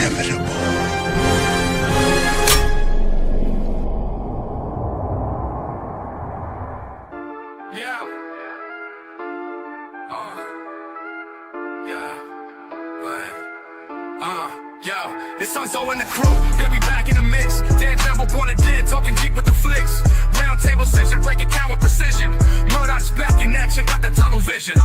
inevitable. This Nzo and the crew, they'll be back in the mix. Daredevil born dead, talking deep with the flicks. Roundtable session, breaking count with precision. Murdoch's back in action, got the tunnel vision.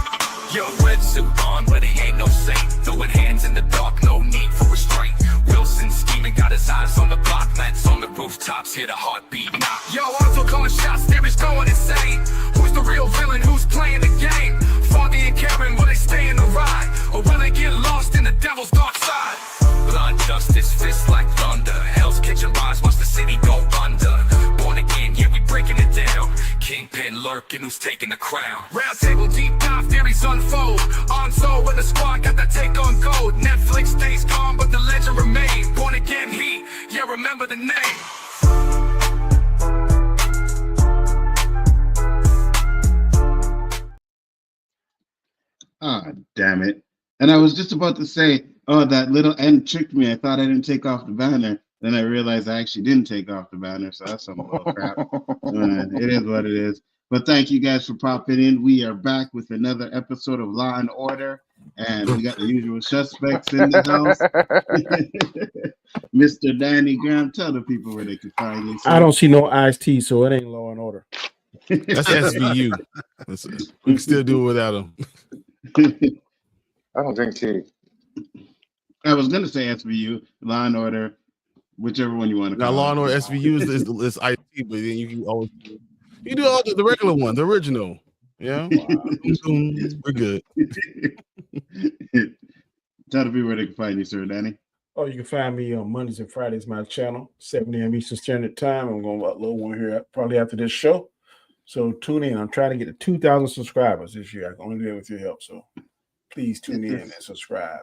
Yo, red suit on, but he ain't no saint. Throwing hands in the dark, no need for restraint. Wilson scheming, got his eyes on the block. Lance on the rooftops, hear the heartbeat knock. Yo, Nzo calling shots, damage going insane. Who's the real villain, who's playing the game? Foggy and Karen, will they stay in the ride? Or will they get lost in the devil's dark side? Blood, justice, fists like thunder. Hell's Kitchen rise, watch the city go under. Born again, yeah, we breaking it down. Kingpin lurking, who's taking the crown? Roundtable deep dive, theories unfold. Nzo and the squad got the take on gold. Netflix stays calm, but the legend remains. Born again, he, yeah, remember the name. Ah, damn it. And I was just about to say, oh, that little end tricked me. I thought I didn't take off the banner. Then I realized I actually didn't take off the banner, so that's some bull crap. It is what it is. But thank you guys for popping in. We are back with another episode of Law and Order, and we got the usual suspects in the house. Mr. Danny Graham, tell the people where they can find you. I don't see no Ice-T, so it ain't Law and Order. That's SVU. We can still do it without him. I don't drink tea. I was going to say SVU, Law and Order, whichever one you want to call Now, Law and it. Order SVU is IT, but then you can always do all the regular one, the original. Yeah, we're good. Tell the people where they can find you, sir, Danny. Oh, you can find me on Mondays and Fridays, my channel, 7 a.m. Eastern Standard Time. I'm going to upload one here probably after this show. So tune in. I'm trying to get to 2,000 subscribers this year. I can only do it with your help. So please tune in and subscribe.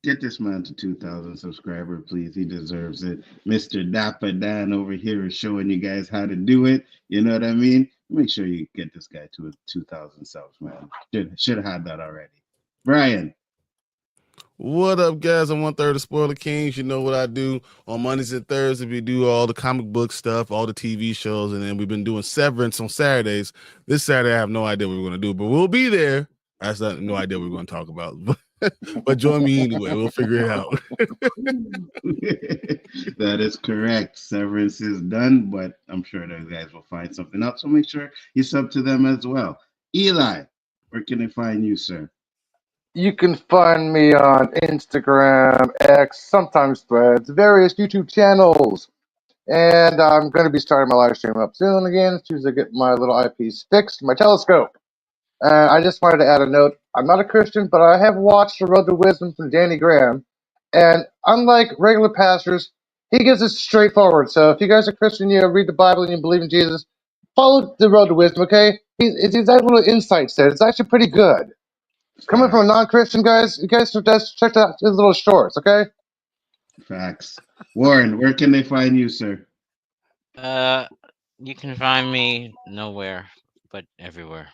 Get this man to 2,000 subscribers, please. He deserves it. Mr. Dapper Dan over here is showing you guys how to do it. You know what I mean? Make sure you get this guy to 2,000 subs, man. Should have had that already. Brian. What up, guys? I'm 1/3 of Spoiler Kings. You know what I do on Mondays and Thursdays. We do all the comic book stuff, all the TV shows, and then we've been doing Severance on Saturdays. This Saturday, I have no idea what we're going to do, but we'll be there. I have no idea what we're going to talk about. But join me anyway. We'll figure it out. That is correct. Severance is done, but I'm sure those guys will find something else. So make sure you sub to them as well. Eli, where can they find you, sir? You can find me on Instagram, X, sometimes Threads, various YouTube channels. And I'm going to be starting my live stream up soon again as soon as I get my little eyepiece fixed, my telescope. I just wanted to add a note. I'm not a Christian, but I have watched The Road to Wisdom from Danny Graham. And unlike regular pastors, he gives it straightforward. So if you guys are Christian, you read the Bible and you believe in Jesus, follow The Road to Wisdom, okay? He's got little insights there. It's actually pretty good. Coming from a non-Christian, guys, you guys should just check out his little shorts, okay? Facts. Warren, where can they find you, sir? You can find me nowhere but everywhere.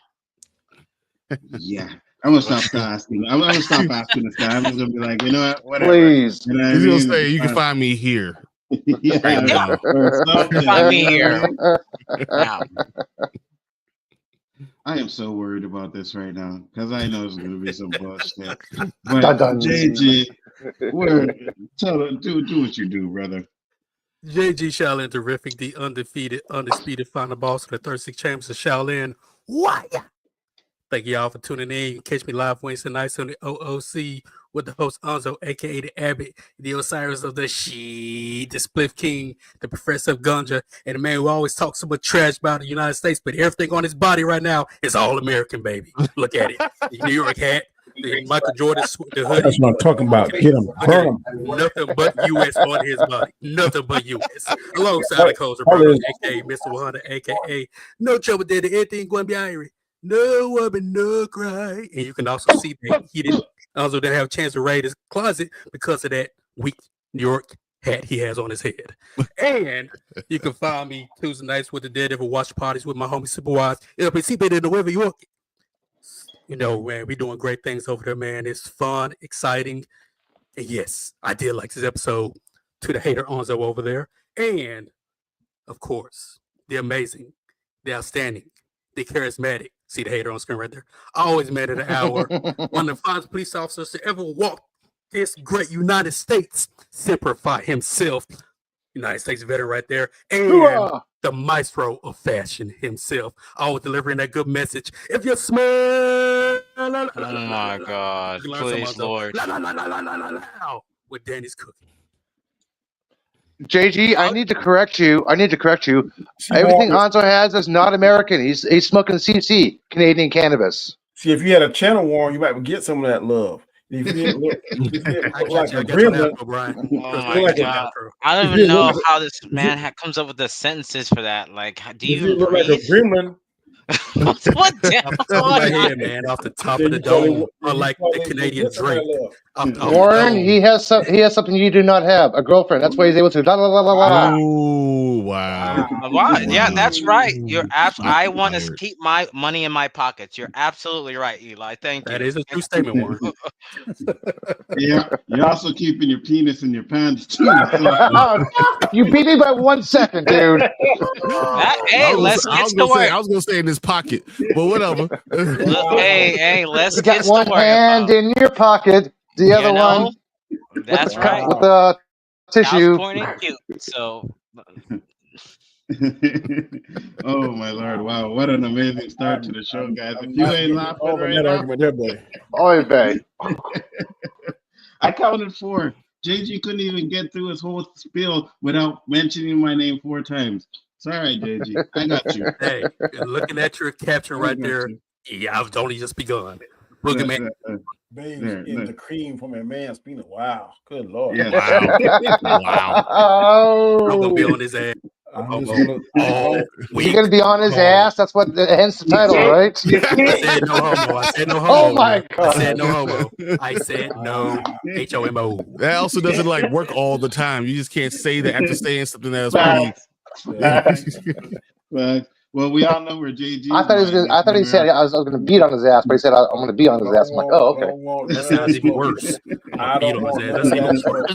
Yeah. I'm gonna stop asking. I'm gonna stop asking this guy. I'm just gonna be like, you know what? Whatever. Please. You know what He's I gonna mean? say you can find me here. Yeah. Right now. Find me here. Now. I am so worried about this right now because I know it's gonna be some bullshit. But JG, do what you do, brother. JG Shaolin Terrific, the undisputed final boss of the 36 Chambers of Shaolin. Why? Thank y'all for tuning in. You can catch me live Wednesday nights on the OOC with the host Nzo, aka the Abbott, the Osiris of the She, the Spliff King, the Professor of Ganja, and the man who always talks so much trash about the United States, but everything on his body right now is all American, baby. Look at it. The New York hat, the Michael Jordan, the hoodie. That's what I'm talking about. Get him. Burn him. Nothing but U.S. on his body. Nothing but U.S. Alongside the Cozer brother, aka Mr. 100, aka No Trouble Daddy, everything going to be Irish. No woman, no cry. And you can also see that he didn't have a chance to raid his closet because of that weak New York hat he has on his head. And you can find me Tuesday nights with the Daredevil watch parties with my homie Superwise. It'll be in Nueva York. You know, man, we're doing great things over there, man. It's fun, exciting, And yes, I did like this episode. To the hater Nzo over there. And, of course, the amazing, the outstanding, the charismatic. See the hater on screen right there? Always made it an hour. One of the finest police officers to ever walk this great United States. Semper Fi himself. United States veteran right there. And Hoorah! the maestro of fashion himself. Always delivering that good message. If you smell... Oh my God. Please, Lord. With Danny's cooking. JG, I need to correct you. See, Everything Marcus, Hanzo has is not American. He's smoking CC, Canadian cannabis. see, if you had a channel war, you might get some of that love. If you didn't look, I got you. I got gremlin, your outro, Brian. Oh Trust me, my like your God. outro. I don't if even you know look, how this if man you, comes up with the sentences for that. Like, do if you you look like a breathe? gremlin, What the Off the top of my going on? head, man. Off the top then of the you probably, dome. then you Unlike the probably would Canadian get some of that Drake. love. Off the Warren, dome. he has something you do not have, a girlfriend. That's why he's able to. La, la, la, la, la. Oh wow. Wow. Yeah, that's right. You're Shots I want to fired. keep my money in my pockets. You're absolutely right, Eli. Thank That you. is a true statement, Warren. Yeah, you're also keeping your penis in your pants too. So You beat me by 1 second, dude. Hey, let's I get was to gonna say work. I was gonna say in his pocket, but whatever. Look, hey, let's You get got to one worry hand about. in your pocket, the You other know, one that's right. with the House tissue. pointing cute. So oh my lord, wow, what an amazing start to the show, guys. I'm If you not ain't getting laughing involved in right that now, argument there, buddy. Oy vey. I counted 4. JG couldn't even get through his whole spiel without mentioning my name 4 times. Sorry, JG. I got you. Hey, looking at your caption I right got there. you. Yeah, I've only just begun. Uh, Boogeyman. Babes There, in there. the cream from a man's penis. Wow, good lord. Yes. Wow. I'm gonna be Oh, on his ass. I'm just Homo. gonna All you're week gonna be on his long. ass. That's what, hence the title, right? I said no homo. I said no homo. Oh my Now. I said god. no homo. I said no HOMO. That also doesn't like work all the time. You just can't say that after saying something that was Facts. pretty. Facts. Well, we all know where JG's I thought he was mind gonna, is I thought he when said we're I was gonna beat on his ass, but he said I'm gonna be on his ass. I'm like, oh, okay. That sounds even worse. I Beat don't on his want ass. none That's of even that smoke.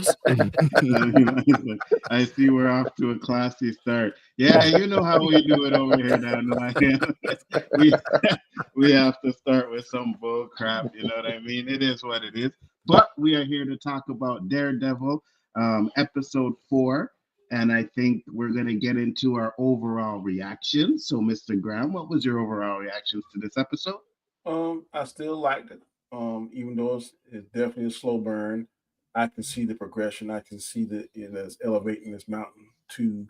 worse. I see we're off to a classy start. Yeah, you know how we do it over here down the line. we have to start with some bull crap, you know what I mean? It is what it is. But we are here to talk about Daredevil, episode 4. And I think we're going to get into our overall reactions. So, Mr. Graham, what was your overall reactions to this episode? I still liked it. Even though it's definitely a slow burn, I can see the progression. I can see that it's elevating this mountain to,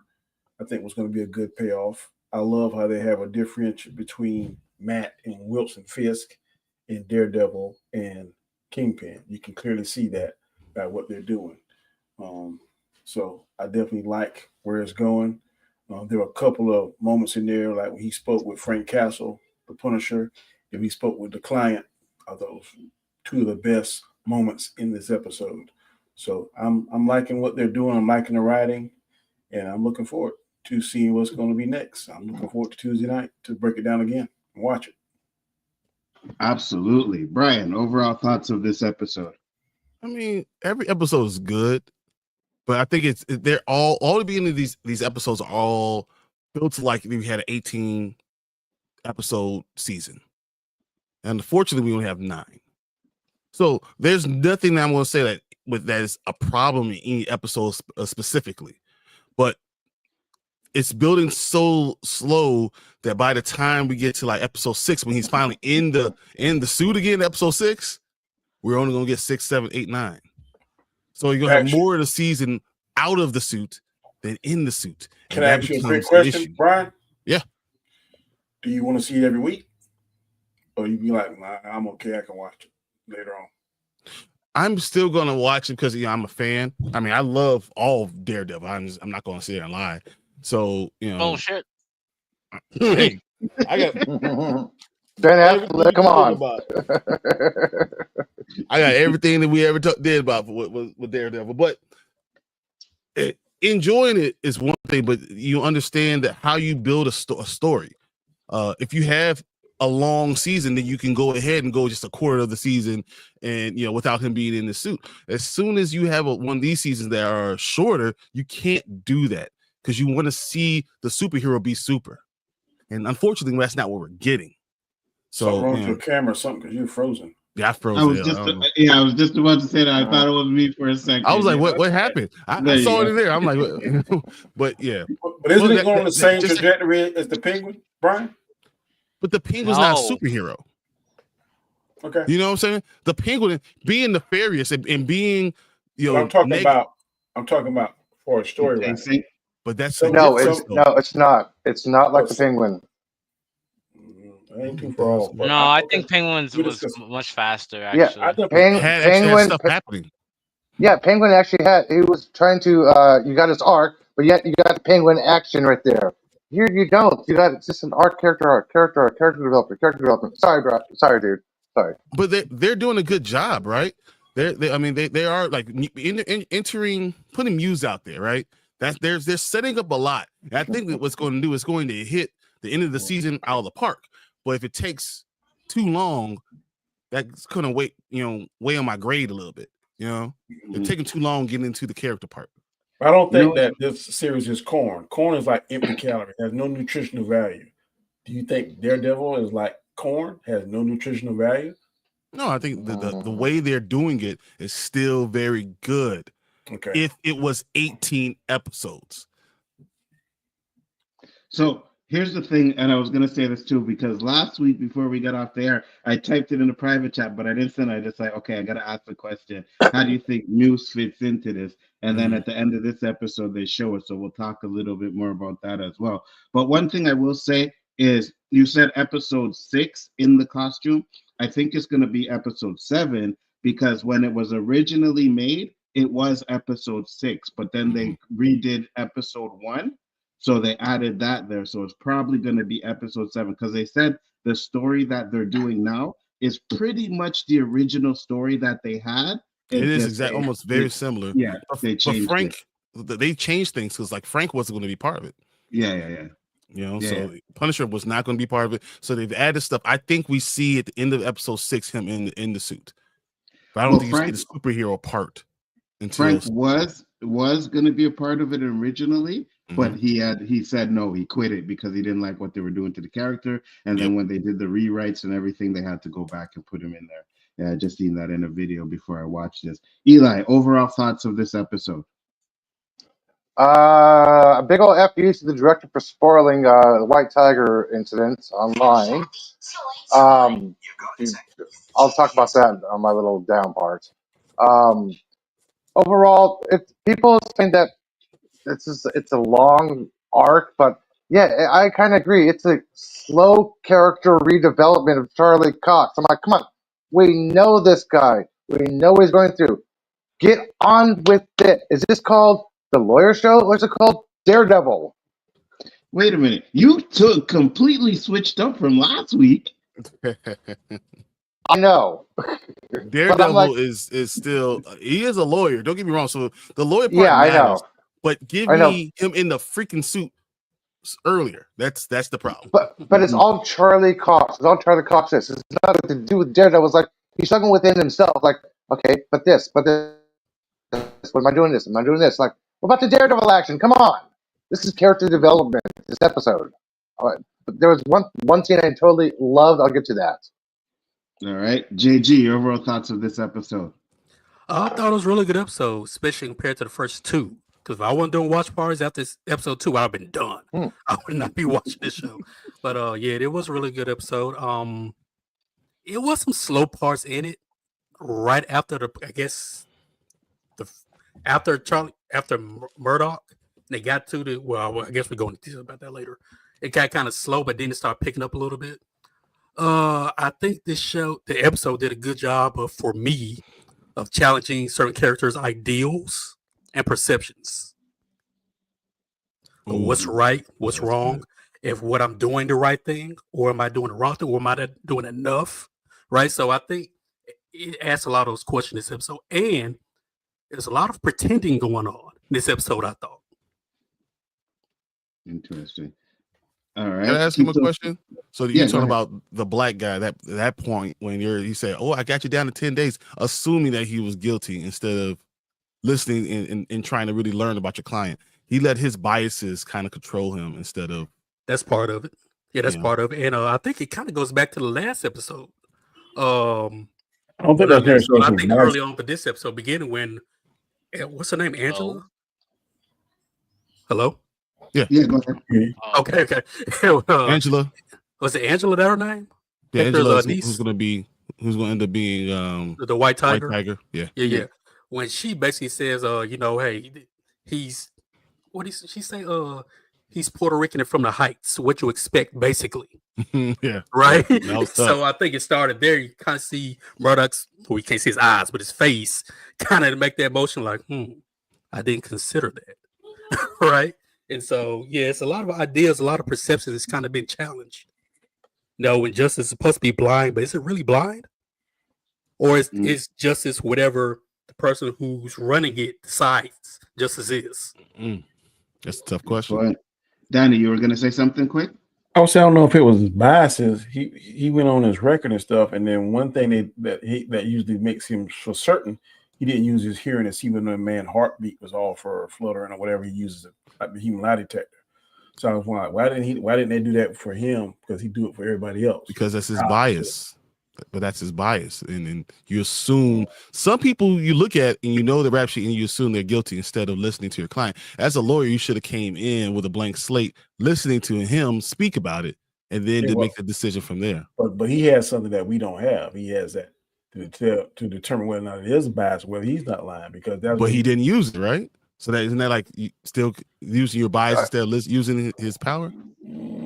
I think, what's going to be a good payoff. I love how they have a differential between Matt and Wilson Fisk and Daredevil and Kingpin. You can clearly see that by what they're doing. So I definitely like where it's going. There were a couple of moments in there, like when he spoke with Frank Castle, the Punisher, and he spoke with the client. I thought those 2 of the best moments in this episode. So I'm liking what they're doing. I'm liking the writing, and I'm looking forward to seeing what's going to be next. I'm looking forward to Tuesday night to break it down again and watch it. Absolutely. Brian, overall thoughts of this episode? I mean, every episode is good, but I think they're all the beginning of these episodes are all built like we had an 18 episode season, and unfortunately we only have 9. So there's nothing that I'm going to say that is a problem in any episode specifically, but it's building so slow that by the time we get to like episode 6, when he's finally in the suit again, episode 6, we're only going to get 6, 7, 8, 9. So you're going to have more of the season out of the suit than in the suit. Can I ask you a quick question, Brian? Yeah. Do you want to see it every week? Or you be like, nah, I'm okay, I can watch it later on? I'm still going to watch it because I'm a fan. I mean, I love all of Daredevil. I'm not going to sit there and lie. So, oh shit. Hey, I got Ben Affleck, come on. I got everything that we ever did about with Daredevil, but enjoying it is one thing, but you understand that how you build a story. If you have a long season, then you can go ahead and go just a quarter of the season, and without him being in the suit. As soon as you have one of these seasons that are shorter, you can't do that because you want to see the superhero be super, and unfortunately, that's not what we're getting. So something wrong with your camera or something because you're frozen. Yeah, I froze. I was just about to say that. I thought it was me for a second. I was like, "What happened?" I saw it in there. I'm like, but yeah. But isn't it going on the same trajectory as the Penguin, Brian? But the Penguin's not a superhero. Okay. You know what I'm saying? The Penguin being nefarious and being, I'm talking about for a storyline. But that's no, it's not. It's not like the Penguin. No, I think Penguins was much faster. Actually, yeah, Penguin stuff happening. Yeah, Penguin actually he was trying to. You got his arc, but yet you got the Penguin action right there. Here you don't. You got just an character development. Sorry, bro. Sorry, dude. Sorry. But they're doing a good job, right? They are like entering, putting Muse out there, right? They're setting up a lot. And I think that what's going to do is going to hit the end of the season out of the park. But if it takes too long, that's gonna weigh on my grade a little bit. They're taking too long getting into the character part. I don't think that this series is corn. Corn is like empty calorie, has no nutritional value. Do you think Daredevil is like corn, has no nutritional value? No, I think the way they're doing it is still very good. Okay. If it was 18 episodes. So here's the thing, and I was going to say this too, because last week before we got off the air, I typed it in a private chat, but I didn't send it. I just like, okay, I got to ask the question. How do you think Muse fits into this? And then at the end of this episode, they show it. So we'll talk a little bit more about that as well. But one thing I will say is you said episode 6 in the costume. I think it's going to be episode 7 because when it was originally made, it was episode 6, but then they redid episode 1. So they added that there. So it's probably going to be episode 7 because they said the story that they're doing now is pretty much the original story that they had. It is almost very similar. Yeah, they changed Frank, they changed things because like Frank wasn't going to be part of it. Yeah. So Punisher was not going to be part of it. So they've added stuff. I think we see at the end of episode 6 him in the suit. But I don't think you see the superhero part. Frank was going to be a part of it originally, but he said no, he quit it because he didn't like what they were doing to the character. And then when they did the rewrites and everything, they had to go back and put him in there. Yeah, I just seen that in a video before I watched this. Eli, overall thoughts of this episode? A big old FU to the director for spoiling the White Tiger incident online. I'll talk about that on my little down part. Overall, people saying that it's a long arc, but yeah, I kind of agree. It's a slow character redevelopment of Charlie Cox. I'm like, come on, we know this guy. We know what he's going through. Get on with it. Is this called The Lawyer Show or is it called Daredevil? Wait a minute. You completely switched up from last week. I know. Daredevil is still he is a lawyer. Don't get me wrong. So the lawyer part matters, I know. But give me him in the freaking suit earlier. That's the problem. But it's all Charlie Cox. It's all Charlie Cox. It's nothing to do with Daredevil. It's like he's struggling within himself. Like, okay, but this. What am I doing? Am I doing this? Like, what about the Daredevil action? Come on. This is character development. This episode. But there was one scene I totally loved. I'll get to that. All right, JG, your overall thoughts of this episode? I thought it was a really good episode, especially compared to the first two. Because if I wasn't doing watch parties after this episode 2, I'd have been done. I would not be watching this show. But yeah, it was a really good episode. It was some slow parts in it. Right after after Murdoch, they got to the I guess we're going to detail about that later. It got kind of slow, but then it started picking up a little bit. I think the episode did a good job for me of challenging certain characters' ideals and perceptions. What's right, what's wrong, if what I'm doing the right thing, or am I doing the wrong thing, or am I not doing enough? Right. So I think it asks a lot of those questions in this episode, and there's a lot of pretending going on in this episode, I thought. Interesting. All right. Can I ask him a question? So Yeah, you're go talking ahead. about the black guy that point when he said, "Oh, I got you down to 10 days," assuming that he was guilty instead of listening and trying to really learn about your client. He let his biases kind of control him instead of. That's part of it. Yeah, that's Yeah. part of it. And I think it kind of goes back to the last episode. I don't Well, think not that's last one. I necessarily think bias. early on for this episode, beginning when what's her name? Angela? Hello? Yeah, go ahead. Yeah. Okay. Well, Angela. was it Angela that her name? Yeah, Hector's Angela is niece? who's gonna end up being The White Tiger? White Tiger. Yeah. Yeah. When she basically says, hey, he's she say? He's Puerto Rican and from the heights. What you expect, basically. Yeah. Right? That was tough. So I think it started there. You kind of see Murdoch's, well, we can't see his eyes, but his face kind of make that motion like, I didn't consider that. Right? And so, yeah, it's a lot of ideas, a lot of perceptions that's kind of been challenged. No, when justice is supposed to be blind, but is it really blind? Or is justice whatever the person who's running it decides justice is? That's a tough question. Go ahead. Danny, you were gonna say something quick? I don't know if it was his biases. He went on his record and stuff, and then one thing that usually makes him for certain he didn't use his hearing to see when the man's heartbeat was all for fluttering or whatever he uses, like the human lie detector. So I was like, why didn't they do that for him? Because he do it for everybody else. Because that's his bias. But that's his bias, and you assume some people you look at and you know the rap sheet and you assume they're guilty instead of listening to your client. As a lawyer, you should have came in with a blank slate, listening to him speak about it, and then to make the decision from there. But he has something that we don't have. He has that to determine whether or not it is bias, whether he's not lying, because that's. But he didn't use it, right? So that isn't that like you still using your bias instead of using his power?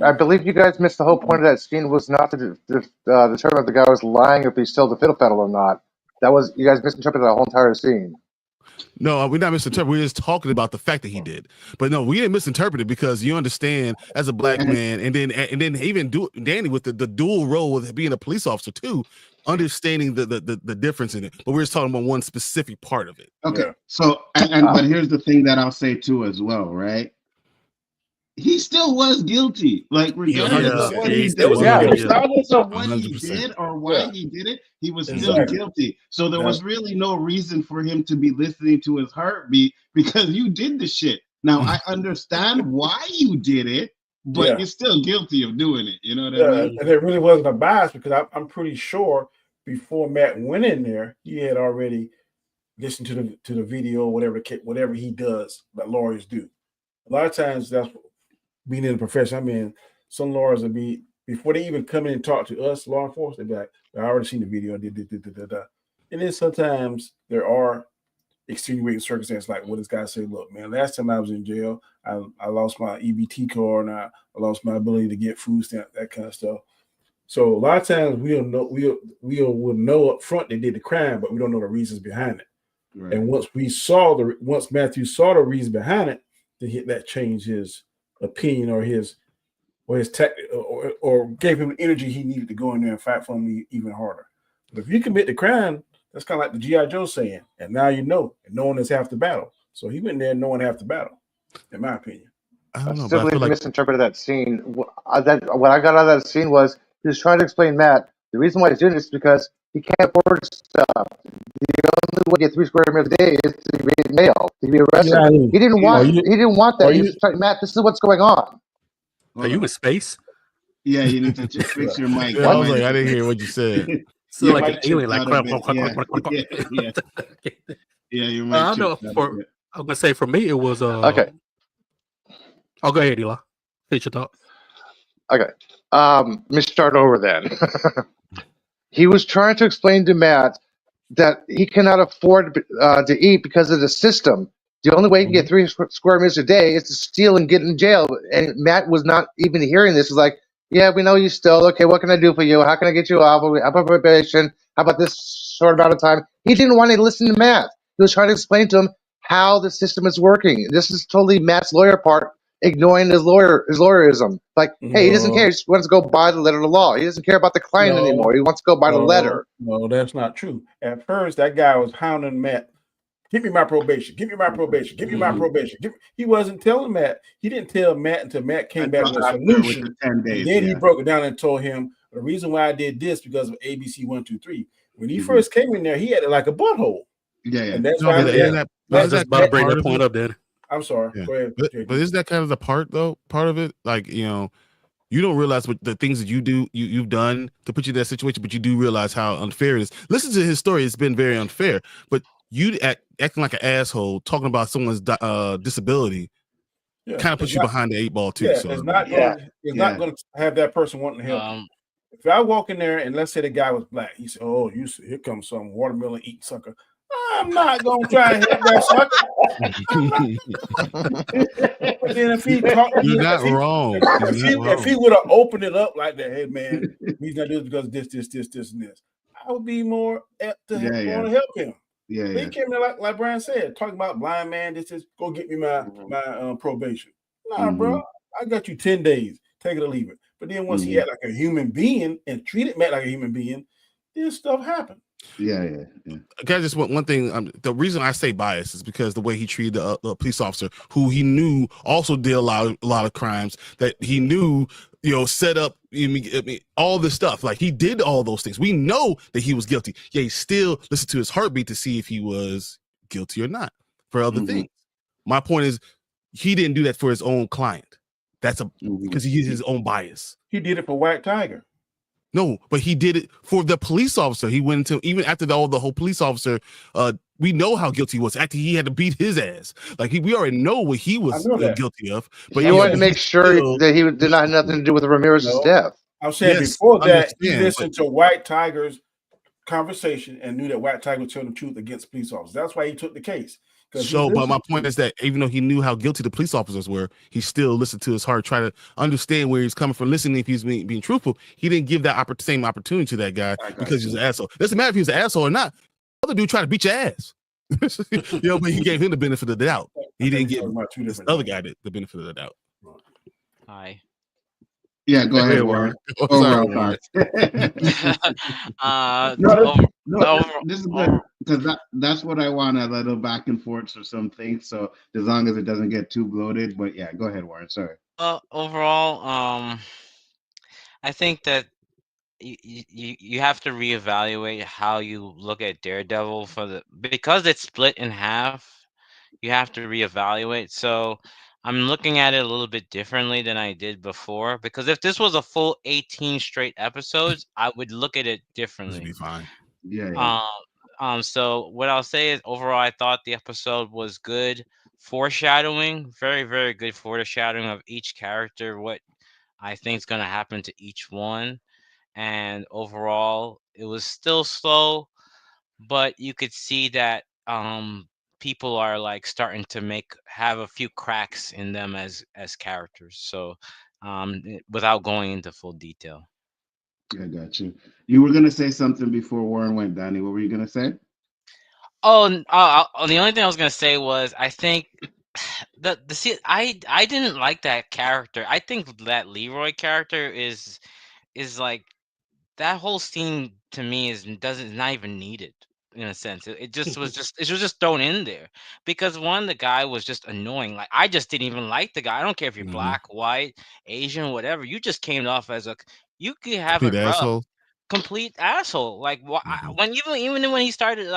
I believe you guys missed the whole point of that scene was not to determine if the guy was lying, if he's still the fiddle pedal or not. That was, you guys misinterpreted the whole entire scene. No, we're not misinterpreting. We're just talking about the fact that he did. But no, we didn't misinterpret it because you understand as a black man, and then even Danny with the dual role of being a police officer too, understanding the difference in it. But we're just talking about one specific part of it. Okay. So but here's the thing that I'll say too as well, right? He still was guilty. Like regardless of what he did, regardless of what he did or why he did it, he was still guilty. So there was really no reason for him to be listening to his heartbeat because you did the shit. Now I understand why you did it, but you're still guilty of doing it. You know what I mean? And there really wasn't a bias because I'm pretty sure before Matt went in there, he had already listened to the video, whatever he does that lawyers do. A lot of times that's being in the profession. I mean, some lawyers will be before they even come in and talk to us, law enforcement, they'll be like, I already seen the video. And then sometimes there are extenuating circumstances like what this guy said, look, man, last time I was in jail, I lost my EBT card and I lost my ability to get food stamp, that kind of stuff. So a lot of times we'll know up front they did the crime, but we don't know the reasons behind it. Right. And once Matthew saw the reason behind it, then that changed his opinion or his tactic or gave him the energy he needed to go in there and fight for him even harder. But if you commit the crime, that's kind of like the G.I. Joe saying, and now you know, and knowing is half the battle. So he went there knowing half the battle, in my opinion. I simply misinterpreted that scene. What I got out of that scene was he was trying to explain Matt the reason why he's doing this is because he can't afford stuff. The only way to get 3 square meals a day is to be in jail, to be arrested. Yeah, he didn't want that. He was like, Matt, this is what's going on. Are you in space? Yeah, you need to just fix your mic. I was like, I didn't hear what you said. So like an alien, like yeah, your mic. I know. I'm gonna say for me, it was okay. I'll go ahead, Eli. Finish your thought. Okay. Let me start over then. He was trying to explain to Matt that he cannot afford to eat because of the system. The only way he can get 3 square meters a day is to steal and get in jail. And Matt was not even hearing this. He's like, yeah, we know you stole. Okay, what can I do for you? How can I get you off of probation? How about this short amount of time? He didn't want to listen to Matt. He was trying to explain to him how the system is working. This is totally Matt's lawyer part, ignoring his lawyerism. Like, hey, he doesn't care. He just wants to go by the letter of the law. He doesn't care about the client anymore. He wants to go by the letter. No, that's not true. At first, that guy was hounding Matt. Give me my probation. Give me my probation. Give me my probation. He wasn't telling Matt. He didn't tell Matt until Matt came back with a solution. With the 10 days, and then he broke it down and told him the reason why I did this because of ABC 1, 2, 3. When he first came in there, he had it like a butthole. Yeah. And that's No, why but isn't that just about to bring part that of point it? up, Danny. I'm sorry. Yeah. Go ahead. But isn't that kind of the part of it? Like, you know, you don't realize what the things that you've done to put you in that situation, but you do realize how unfair it is. Listen to his story; it's been very unfair. But you acting like an asshole, talking about someone's disability, kind of puts you behind the 8 ball too. Yeah, so it's not going to have that person wanting to help you. If I walk in there and let's say the guy was black, he said, "Oh, here comes some watermelon eating sucker." I'm not gonna try and help that sucker. But then if he talked, you're not wrong. If he would have opened it up like that, hey man, he's not doing it because this, and this, I would be more apt to want to help him. Yeah, He came in like Brian said, talking about blind man. This is go get me my probation. Nah, bro, I got you 10 days. Take it or leave it. But then once he had like a human being and treated Matt like a human being, this stuff happened. Yeah. Okay, I just want one thing. The reason I say bias is because the way he treated the police officer, who he knew also did a lot of crimes that he knew, set up. I mean, all this stuff. Like he did all those things. We know that he was guilty. Yeah, he still listened to his heartbeat to see if he was guilty or not for other things. My point is, he didn't do that for his own client. That's because he used his own bias. He did it for White Tiger. No, but he did it for the police officer. He went into even after the whole police officer. We know how guilty he was. After he had to beat his ass, like we already know what he was guilty of. But he wanted to make sure that he did not have nothing to do with Ramirez's death. I'm saying before that, he listened to White Tiger's conversation and knew that White Tiger was telling the truth against police officers. That's why he took the case. So, but my point is that even though he knew how guilty the police officers were, he still listened to his heart, try to understand where he's coming from, listening if he's being truthful. He didn't give that same opportunity to that guy because he's an asshole. Doesn't matter if he was an asshole or not. The other dude tried to beat your ass. But he gave him the benefit of the doubt. He didn't give this other guy the benefit of the doubt. Hi. Yeah, go ahead, Warren. This is good because that's what I want, a little back and forth or some things. So as long as it doesn't get too bloated, but yeah, go ahead, Warren. Sorry. Overall, I think that you have to reevaluate how you look at Daredevil because it's split in half. You have to reevaluate. So I'm looking at it a little bit differently than I did before, because if this was a full 18 straight episodes, I would look at it differently. This would be fine. Yeah. So what I'll say is overall, I thought the episode was good. Foreshadowing, very, very good foreshadowing of each character, what I think is going to happen to each one. And overall, it was still slow, but you could see that people are like starting to have a few cracks in them as characters. So without going into full detail. I got you. You were gonna say something before Warren went, Danny. What were you gonna say? Oh, the only thing I was gonna say was I think I didn't like that character. I think that Leroy character is like that whole scene to me is not even needed in a sense. It just was just thrown in there because the guy was just annoying. Like I just didn't even like the guy. I don't care if you're black, white, Asian, whatever. You just came off as you could have a rough, complete asshole. Like when even when he started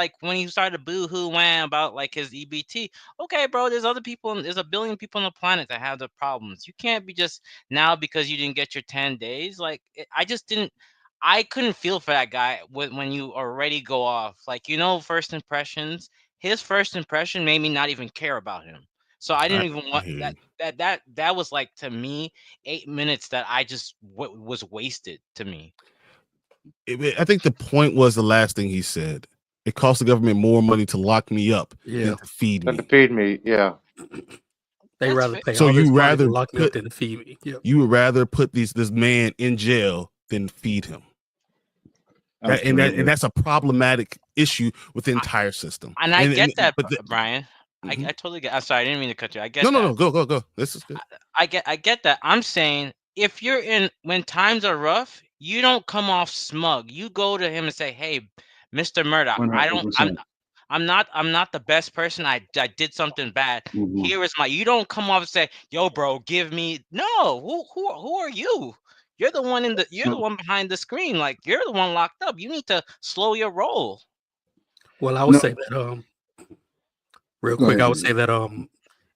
boo-hoo wham about like his EBT. Okay, bro, there's other people. There's a billion people on the planet that have the problems. You can't be just now because you didn't get your 10 days. Like I couldn't feel for that guy when you already go off. Like, first impressions. His first impression made me not even care about him. So I didn't even want that was like, to me, 8 minutes that I just was wasted to me. I think the point was the last thing he said. It costs the government more money to lock me up than to feed me. Yeah. They rather pay. So you rather to lock me up than to feed me. Yep. You would rather put this man in jail than feed him. And that's a problematic issue with the entire system. And I get that, Brian. I totally get. I'm sorry, I didn't mean to cut you. I get that. No, go. This is good. I get that. I'm saying if you're when times are rough, you don't come off smug. You go to him and say, "Hey, Mr. Murdoch, I'm not the best person. I did something bad. Mhm. Here is my. You don't come up and say, "Yo, bro, give me." No, who are you? You're the one you're the So one behind the screen. Like you're the one locked up. You need to slow your roll. Well, I would no, say that real go quick, I ahead, would say David. that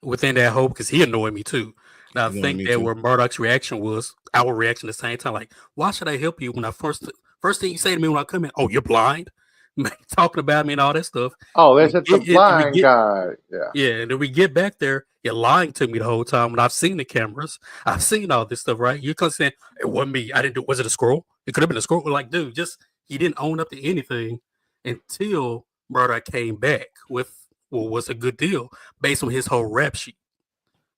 within that hope, because he annoyed me too. And I You know think me that too. where Murdoch's reaction was our reaction at the same time. Like, why should I help you when I first thing you say to me when I come in, oh, you're blind, talking about me and all that stuff. Oh, And this it's the we blind get guy. Yeah. yeah, and then we get back there, you're lying to me the whole time when I've seen the cameras, I've seen all this stuff, right? You're saying it wasn't me, I didn't do. Was it a scroll? It could have been a scroll. We're like, dude, just he didn't own up to anything until Murdoch came back with what was a good deal based on his whole rap sheet,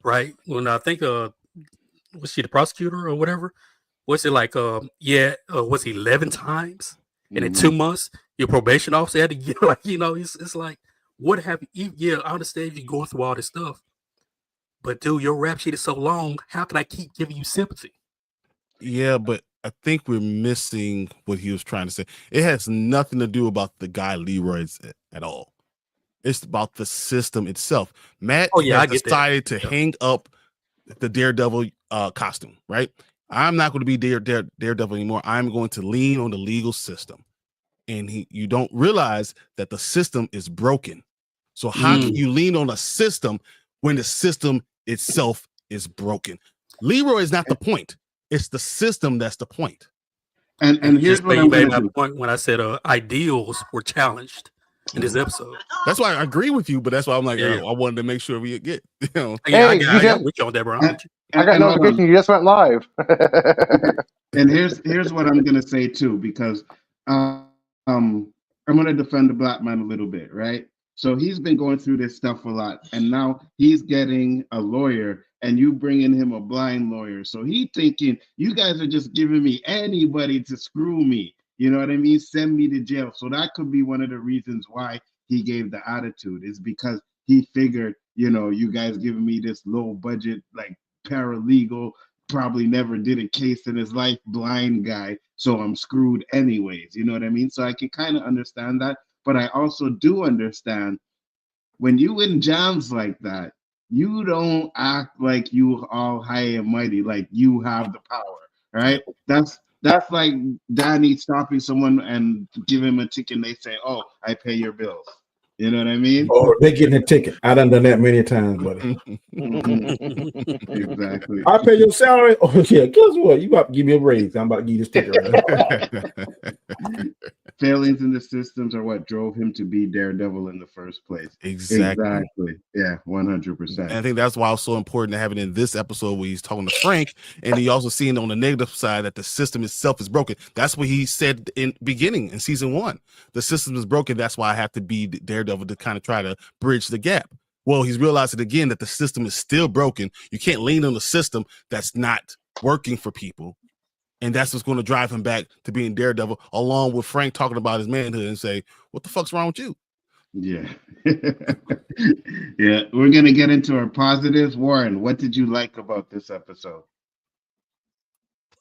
right? When I think was she the prosecutor or whatever? Was it like was he 11 times? And in Mhm. 2 months, your probation officer had to get like, it's like, what have you? Yeah, I understand you going through all this stuff, but dude, your rap sheet is so long. How can I keep giving you sympathy? Yeah, but I think we're missing what he was trying to say. It has nothing to do about the guy Leroy's at all. It's about the system itself. Matt Oh yeah, has I get that. decided to Yeah. hang up the Daredevil costume, right? I'm not going to be Daredevil anymore. I'm going to lean on the legal system. And you don't realize that the system is broken. So how can you lean on a system when the system itself is broken? Leroy is not the point. It's the system that's the point. And here's what You I'm made gonna my do. point when I said ideals were challenged in this episode. That's why I agree with you, but that's why I'm like, Yeah. I wanted to make sure we get, Yeah, Hey, I you got just with you on that, bro. I'm And, with you. I got and hold on. notification you just went live. And here's what I'm gonna say too, because I'm gonna defend the black man a little bit, right? So he's been going through this stuff a lot, and now he's getting a lawyer, and you bringing him a blind lawyer. So he thinking you guys are just giving me anybody to screw me. You know what I mean? Send me to jail. So that could be one of the reasons why he gave the attitude, is because he figured, you guys giving me this low budget like paralegal, probably never did a case in his life, blind guy, so I'm screwed anyways. You know what I mean? So I can kind of understand that, but I also do understand when you in jams like that, you don't act like you all high and mighty, like you have the power, right? That's like Danny stopping someone and give him a ticket and they say, "Oh, I pay your bills." You know what I mean? Or they getting a ticket. I done that many times, buddy. Exactly. I pay your salary. Oh yeah, guess what? You about to give me a raise. I'm about to give you this ticket right now. Failings in the systems are what drove him to be Daredevil in the first place. Exactly. Yeah, And 100%. I think that's why it's so important to have it in this episode where he's talking to Frank, and he also seeing on the negative side that the system itself is broken. That's what he said in beginning in season 1. The system is broken. That's why I have to be Daredevil to kind of try to bridge the gap. Well, he's realizing again that the system is still broken. You can't lean on the system that's not working for people. And that's what's going to drive him back to being Daredevil, along with Frank talking about his manhood and say, what the fuck's wrong with you? Yeah. Yeah, we're going to get into our positives. Warren, what did you like about this episode?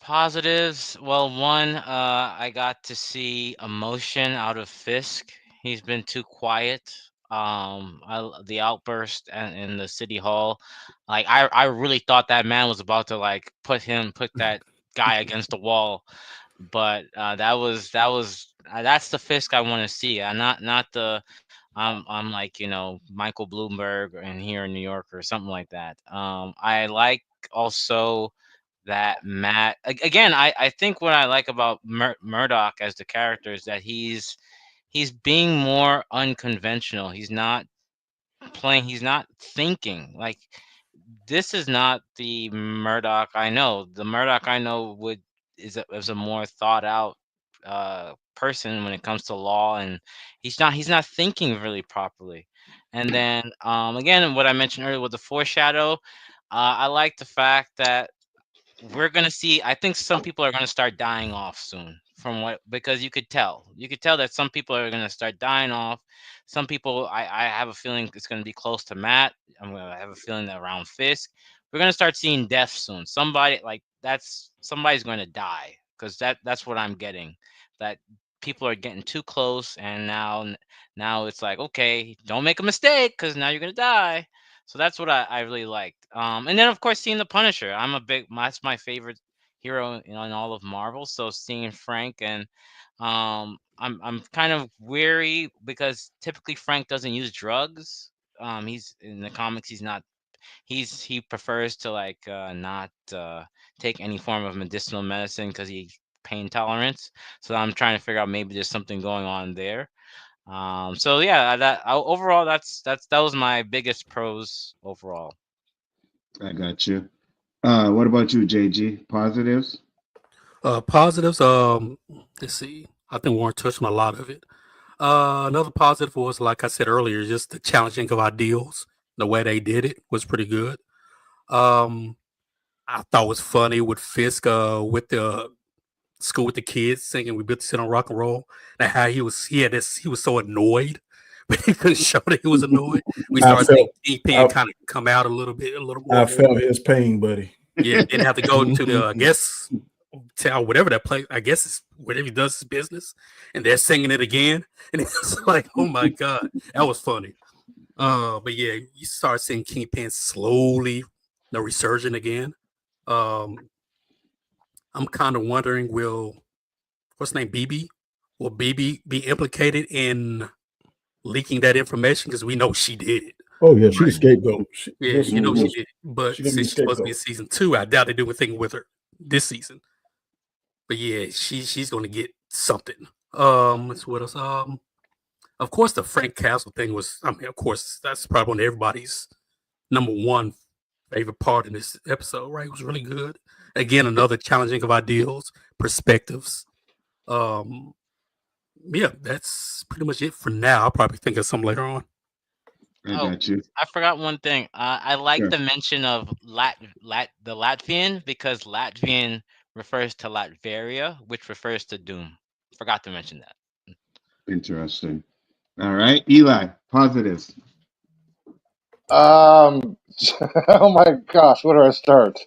Positives. Well, one, I got to see emotion out of Fisk. He's been too quiet. The outburst in the city hall, like I really thought that man was about to like put that guy against the wall, but that's the Fisk I want to see. Not the I'm like Michael Bloomberg and here in New York or something like that. I like also that Matt again. I think what I like about Murdoch as the character is that he's being more unconventional. He's not playing. He's not thinking like this is not the Murdoch I know. The Murdoch I know is a more thought out person when it comes to law, and he's not thinking really properly. And then again, what I mentioned earlier with the foreshadow, I like the fact that we're gonna see. I think some people are gonna start dying off soon. From what because you could tell that some people are gonna start dying off. Some people, I have a feeling it's gonna be close to Matt. I have a feeling that around Fisk, we're gonna start seeing death soon. Somebody's going to die because that's what I'm getting. That people are getting too close, and now it's like, okay, don't make a mistake because now you're gonna die. So that's what I really liked. And then of course seeing the Punisher. That's my favorite hero in all of Marvel. So seeing Frank, and I'm kind of weary because typically Frank doesn't use drugs. He's in the comics. He prefers to like not take any form of medicinal medicine because he pain tolerance. So I'm trying to figure out maybe there's something going on there. So yeah, overall that was my biggest pros overall. I got you. What about you, JG? Positives? Positives. Let's see. I think Warren touched on a lot of it. Another positive was, like I said earlier, just the challenging of ideals. The way they did it was pretty good. I thought it was funny with Fisk with the school with the kids singing "We Built to Sit on Rock and Roll," and how he was so annoyed, but he couldn't show that he was annoyed. We started seeing Kingpin kind of come out a little more. I felt his pain, buddy. Yeah, didn't have to go to the I guess tell whatever that place. I guess it's whatever he does his business, and they're singing it again, and it's like, oh my god, that was funny. But yeah, you start seeing Kingpin slowly, resurging again. I'm kind of wondering, what's her name, BB? Will BB be implicated in leaking that information? Because we know she did it. Oh yeah, she's a scapegoat. She did. But since she's supposed to be in season 2, I doubt they do anything with her this season. But yeah, she's going to get something. Let's see what else. Of course, the Frank Castle thing was. I mean, of course, that's probably one of everybody's number one favorite part in this episode. Right, it was really good. Again, another challenging of ideals, perspectives. Yeah, that's pretty much it for now. I'll probably think of something later on. I got you. I forgot one thing. I like the mention of the Latvian, because Latvian refers to Latveria, which refers to Doom. Forgot to mention that. Interesting. All right, Eli, positives. Oh my gosh, where do I start?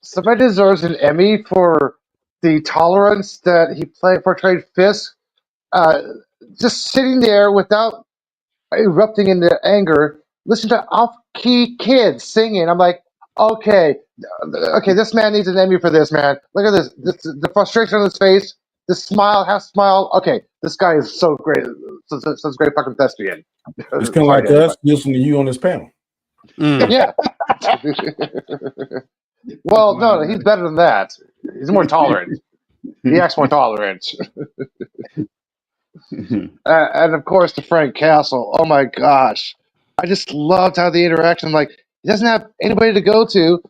Somebody deserves an Emmy for the tolerance that he portrayed Fisk. Just sitting there without erupting into anger, listen to off-key kids singing. I'm like, okay, this man needs an Emmy for this, man. Look at this, the frustration on his face, the smile, half smile. Okay, this guy is so great, such a great fucking thespian. It's kind of like us listening to you on this panel. Yeah. Well, no, he's better than that. He's more tolerant. He acts more tolerant. And of course, the Frank Castle. Oh my gosh, I just loved how the interaction. Like, he doesn't have anybody to go to,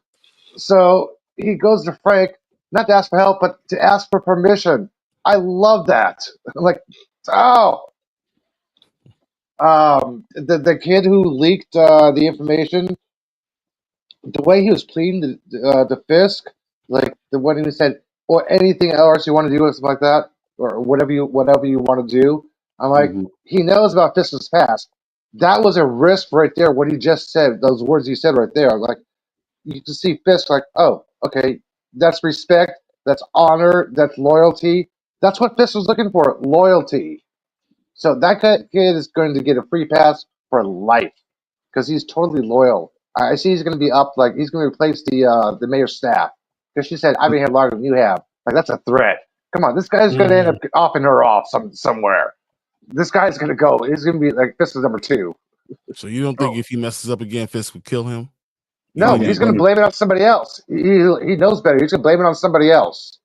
so he goes to Frank not to ask for help, but to ask for permission. I love that. I'm like, oh. The kid who leaked the information, the way he was pleading the Fisk, like the one he said, or anything else you want to do, or something like that, or whatever you want to do. I'm like, he knows about Fisk's past. That was a risk right there. What he just said, those words he said right there. I'm like, you can see Fisk like, oh, okay, that's respect, that's honor, that's loyalty. That's what Fisk was looking for, loyalty. So that kid is going to get a free pass for life because he's totally loyal. I see he's going to be up, like he's going to replace the mayor's staff, because she said, I've been here longer than you have. Like, that's a threat. Come on, this guy's going to end up offing her off somewhere. This guy's going to go. He's going to be like, this is number 2. So you don't think if he messes up again, Fisk would kill him? No, he's going to blame it on somebody else. He knows better. He's going to blame it on somebody else.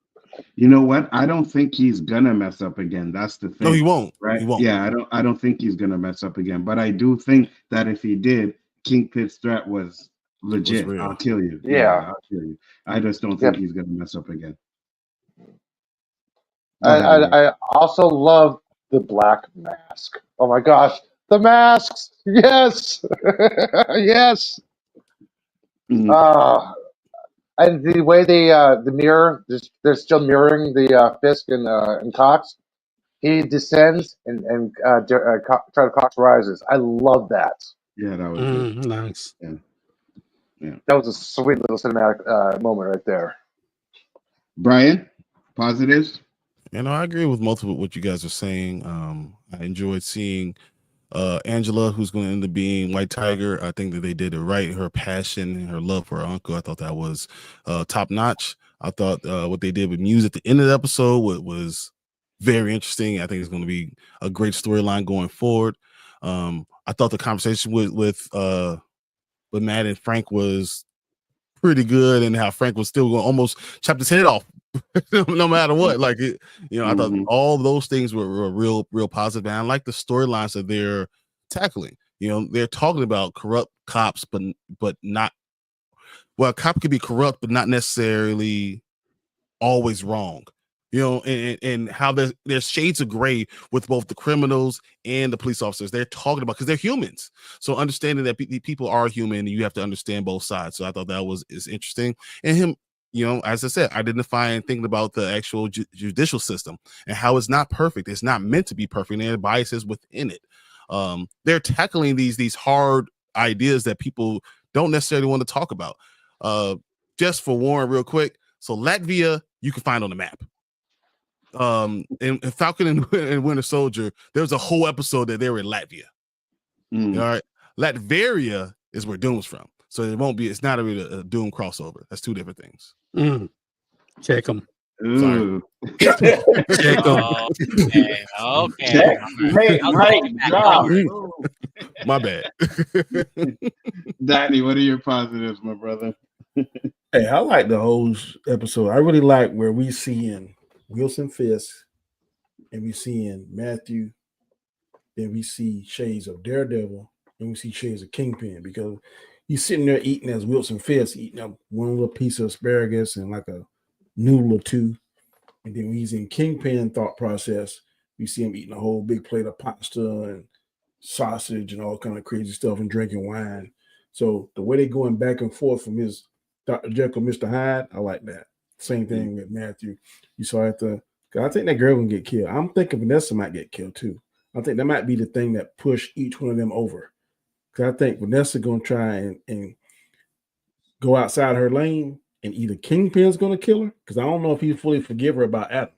You know what? I don't think he's gonna mess up again. That's the thing. No, he won't. Right? He won't. Yeah, I don't think he's gonna mess up again. But I do think that if he did, Kingpin's threat was legit. I'll kill you. Yeah, I'll kill you. I just don't think he's gonna mess up again. I also love the black mask. Oh my gosh, the masks! Yes, yes. And the way the mirror, they're still mirroring the Fisk and Cox. He descends and Cox rises. I love that. Yeah, that was good. Nice. Yeah. That was a sweet little cinematic moment right there. Brian, positives? You know, I agree with most of what you guys are saying. I enjoyed seeing Angela, who's going to end up being White Tiger. I think that they did it right. Her passion and her love for her uncle, I thought that was top notch. I thought what they did with Muse at the end of the episode was very interesting. I think it's going to be a great storyline going forward. I thought the conversation with Matt and Frank was pretty good, and how Frank was still going to almost chop his head off no matter what. Like it, I thought all those things were real positive. And I like the storylines that they're tackling. They're talking about corrupt cops, but not, well, a cop could be corrupt, but not necessarily always wrong. And how there's shades of gray with both the criminals and the police officers. They're talking about, because they're humans. So understanding that people are human, and you have to understand both sides. So I thought that is interesting. And him, as I said, identifying and thinking about the actual judicial system and how it's not perfect. It's not meant to be perfect, and there are biases within it. They're tackling these hard ideas that people don't necessarily want to talk about. Just for Warren, real quick. So Latvia, you can find on the map. In Falcon and Winter Soldier, there was a whole episode that they were in Latvia. All right, Latveria is where Doom's from, so it's not a Doom crossover. That's two different things. Check them. Sorry. Check them. Okay. My bad. Danny, what are your positives, my brother? Hey, I like the whole episode. I really like where we seeing Wilson Fisk, and we seeing Matthew, then we see shades of Daredevil, and we see shades of Kingpin, because he's sitting there eating as Wilson Fisk, eating up one little piece of asparagus and like a noodle or two. And then when he's in Kingpin thought process, we see him eating a whole big plate of pasta and sausage and all kind of crazy stuff and drinking wine. So the way they're going back and forth from his Dr. Jekyll, Mr. Hyde, I like that. Same thing with Matthew. You saw I think that girl gonna get killed. I'm thinking Vanessa might get killed too. I think that might be the thing that pushed each one of them over. Because I think Vanessa gonna try and go outside her lane, and either Kingpin's gonna kill her, because I don't know if he fully forgive her about Adam.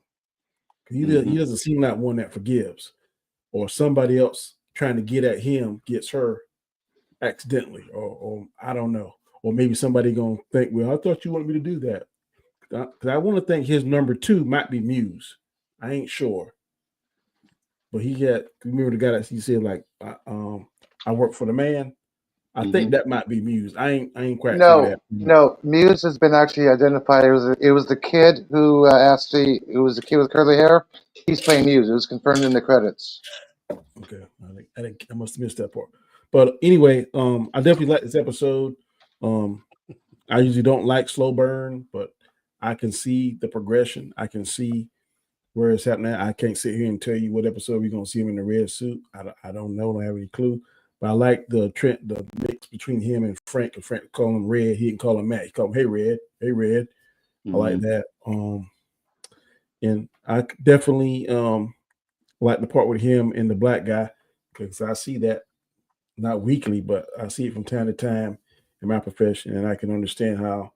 He doesn't seem like one that forgives, or somebody else trying to get at him gets her accidentally, or I don't know, or maybe somebody gonna think, well, I thought you wanted me to do that. Because I want to think his number 2 might be Muse. I ain't sure. But remember the guy that he said, like, I work for the man? I think that might be Muse. I ain't quite sure that. No, Muse has been actually identified. It was the kid who it was the kid with curly hair. He's playing Muse. It was confirmed in the credits. Okay. I must have missed that part. But anyway, I definitely like this episode. I usually don't like slow burn, but I can see the progression. I can see where it's happening. I can't sit here and tell you what episode we're going to see him in the red suit. I don't know. I don't have any clue. But I like the mix between him and Frank. And Frank call him Red. He can call him Matt. He call him, hey, Red. Hey, Red. I like that. And I definitely like the part with him and the black guy, because I see that not weekly, but I see it from time to time in my profession, and I can understand how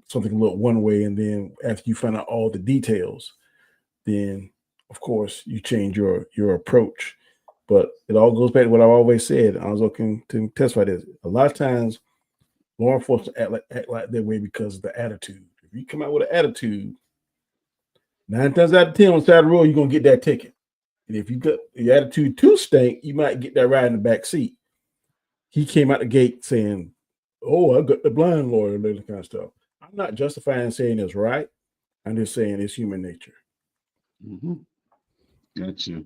something look one way, and then after you find out all the details, then of course you change your approach. But it all goes back to what I've always said. I was looking to testify this. A lot of times law enforcement act like that way because of the attitude. If you come out with an attitude, 9 times out of 10 on the side of the road, you're gonna get that ticket. And if you got your attitude too stink, you might get that ride in the back seat. He came out the gate saying, oh, I got the blind lawyer and that kind of stuff. I'm not justifying saying it's right. I'm just saying it's human nature. Got you.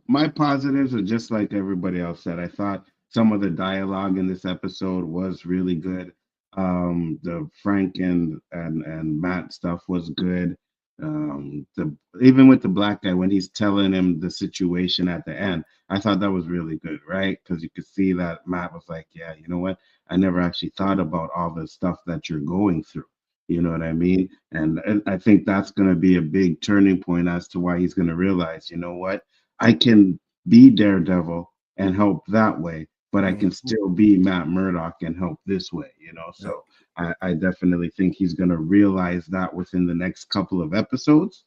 My positives are just like everybody else said. I thought some of the dialogue in this episode was really good. The Frank and Matt stuff was good. Even with the black guy, when he's telling him the situation at the end, I thought that was really good, right? Because you could see that Matt was like, yeah, you know what? I never actually thought about all the stuff that you're going through. You know what I mean? And I think that's going to be a big turning point as to why he's going to realize, you know what? I can be Daredevil and help that way but I can still be Matt Murdock and help this way, you know. So I definitely think he's gonna realize that within the next couple of episodes.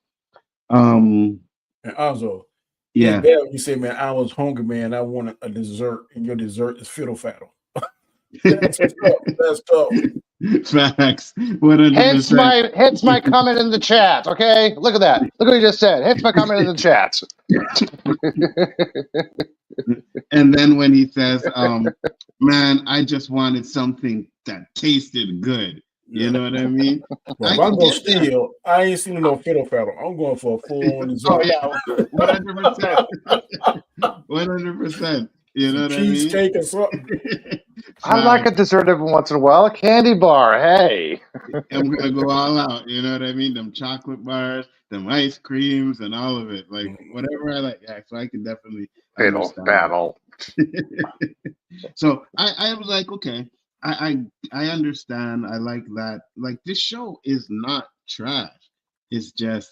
And also, yeah, you say, man, I was hungry, man. I wanted a dessert, and your dessert is fiddle faddle. That's tough. That's tough. Facts. 100%. Hence my comment in the chat. Okay, look at that. Look what he just said. Hence my comment in the chat. And then when he says, man, I just wanted something that tasted good. You know what I mean? Well, if I'm going to steal, I ain't seen no fiddle faddle. I'm going for a full-on dessert. Oh, yeah. 100%. 100%. You know what I mean? Cheesecake or something. I like a dessert every once in a while. A candy bar. Hey. I'm going to go all out. You know what I mean? Them chocolate bars, them ice creams, and all of it. Like, whatever I like. Yeah, so I can definitely Fiddle battle. So I was like, okay, I understand. I like that. Like, this show is not trash. It's just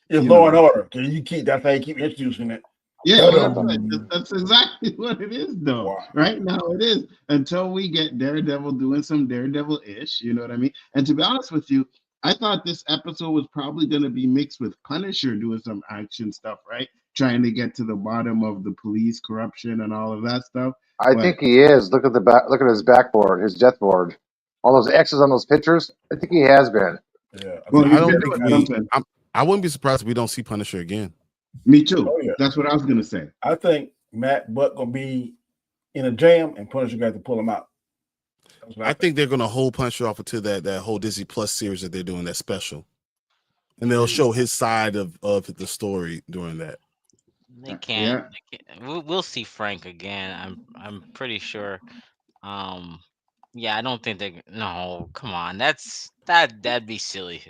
it's Law and Order. Can you keep that's how you keep introducing it? Yeah, that's exactly what it is, though. Wow. Right now, it is until we get Daredevil doing some Daredevil-ish. You know what I mean? And to be honest with you, I thought this episode was probably going to be mixed with Punisher doing some action stuff, right? Trying to get to the bottom of the police corruption and all of that stuff. I think he is. Look at the back. Look at his backboard, his death board, all those X's on those pictures. I think he has been. Yeah. Well, I wouldn't be surprised if we don't see Punisher again. Me too. Oh, yeah. That's what I was gonna say. I think Matt Buck gonna be in a jam, and Punisher got to pull him out. I think they're gonna hold Punisher off until that whole Disney Plus series that they're doing, that special, and they'll show his side of the story during that. They can't. We'll see Frank again. I'm pretty sure. Yeah, I don't think they. No, come on. That'd be silly.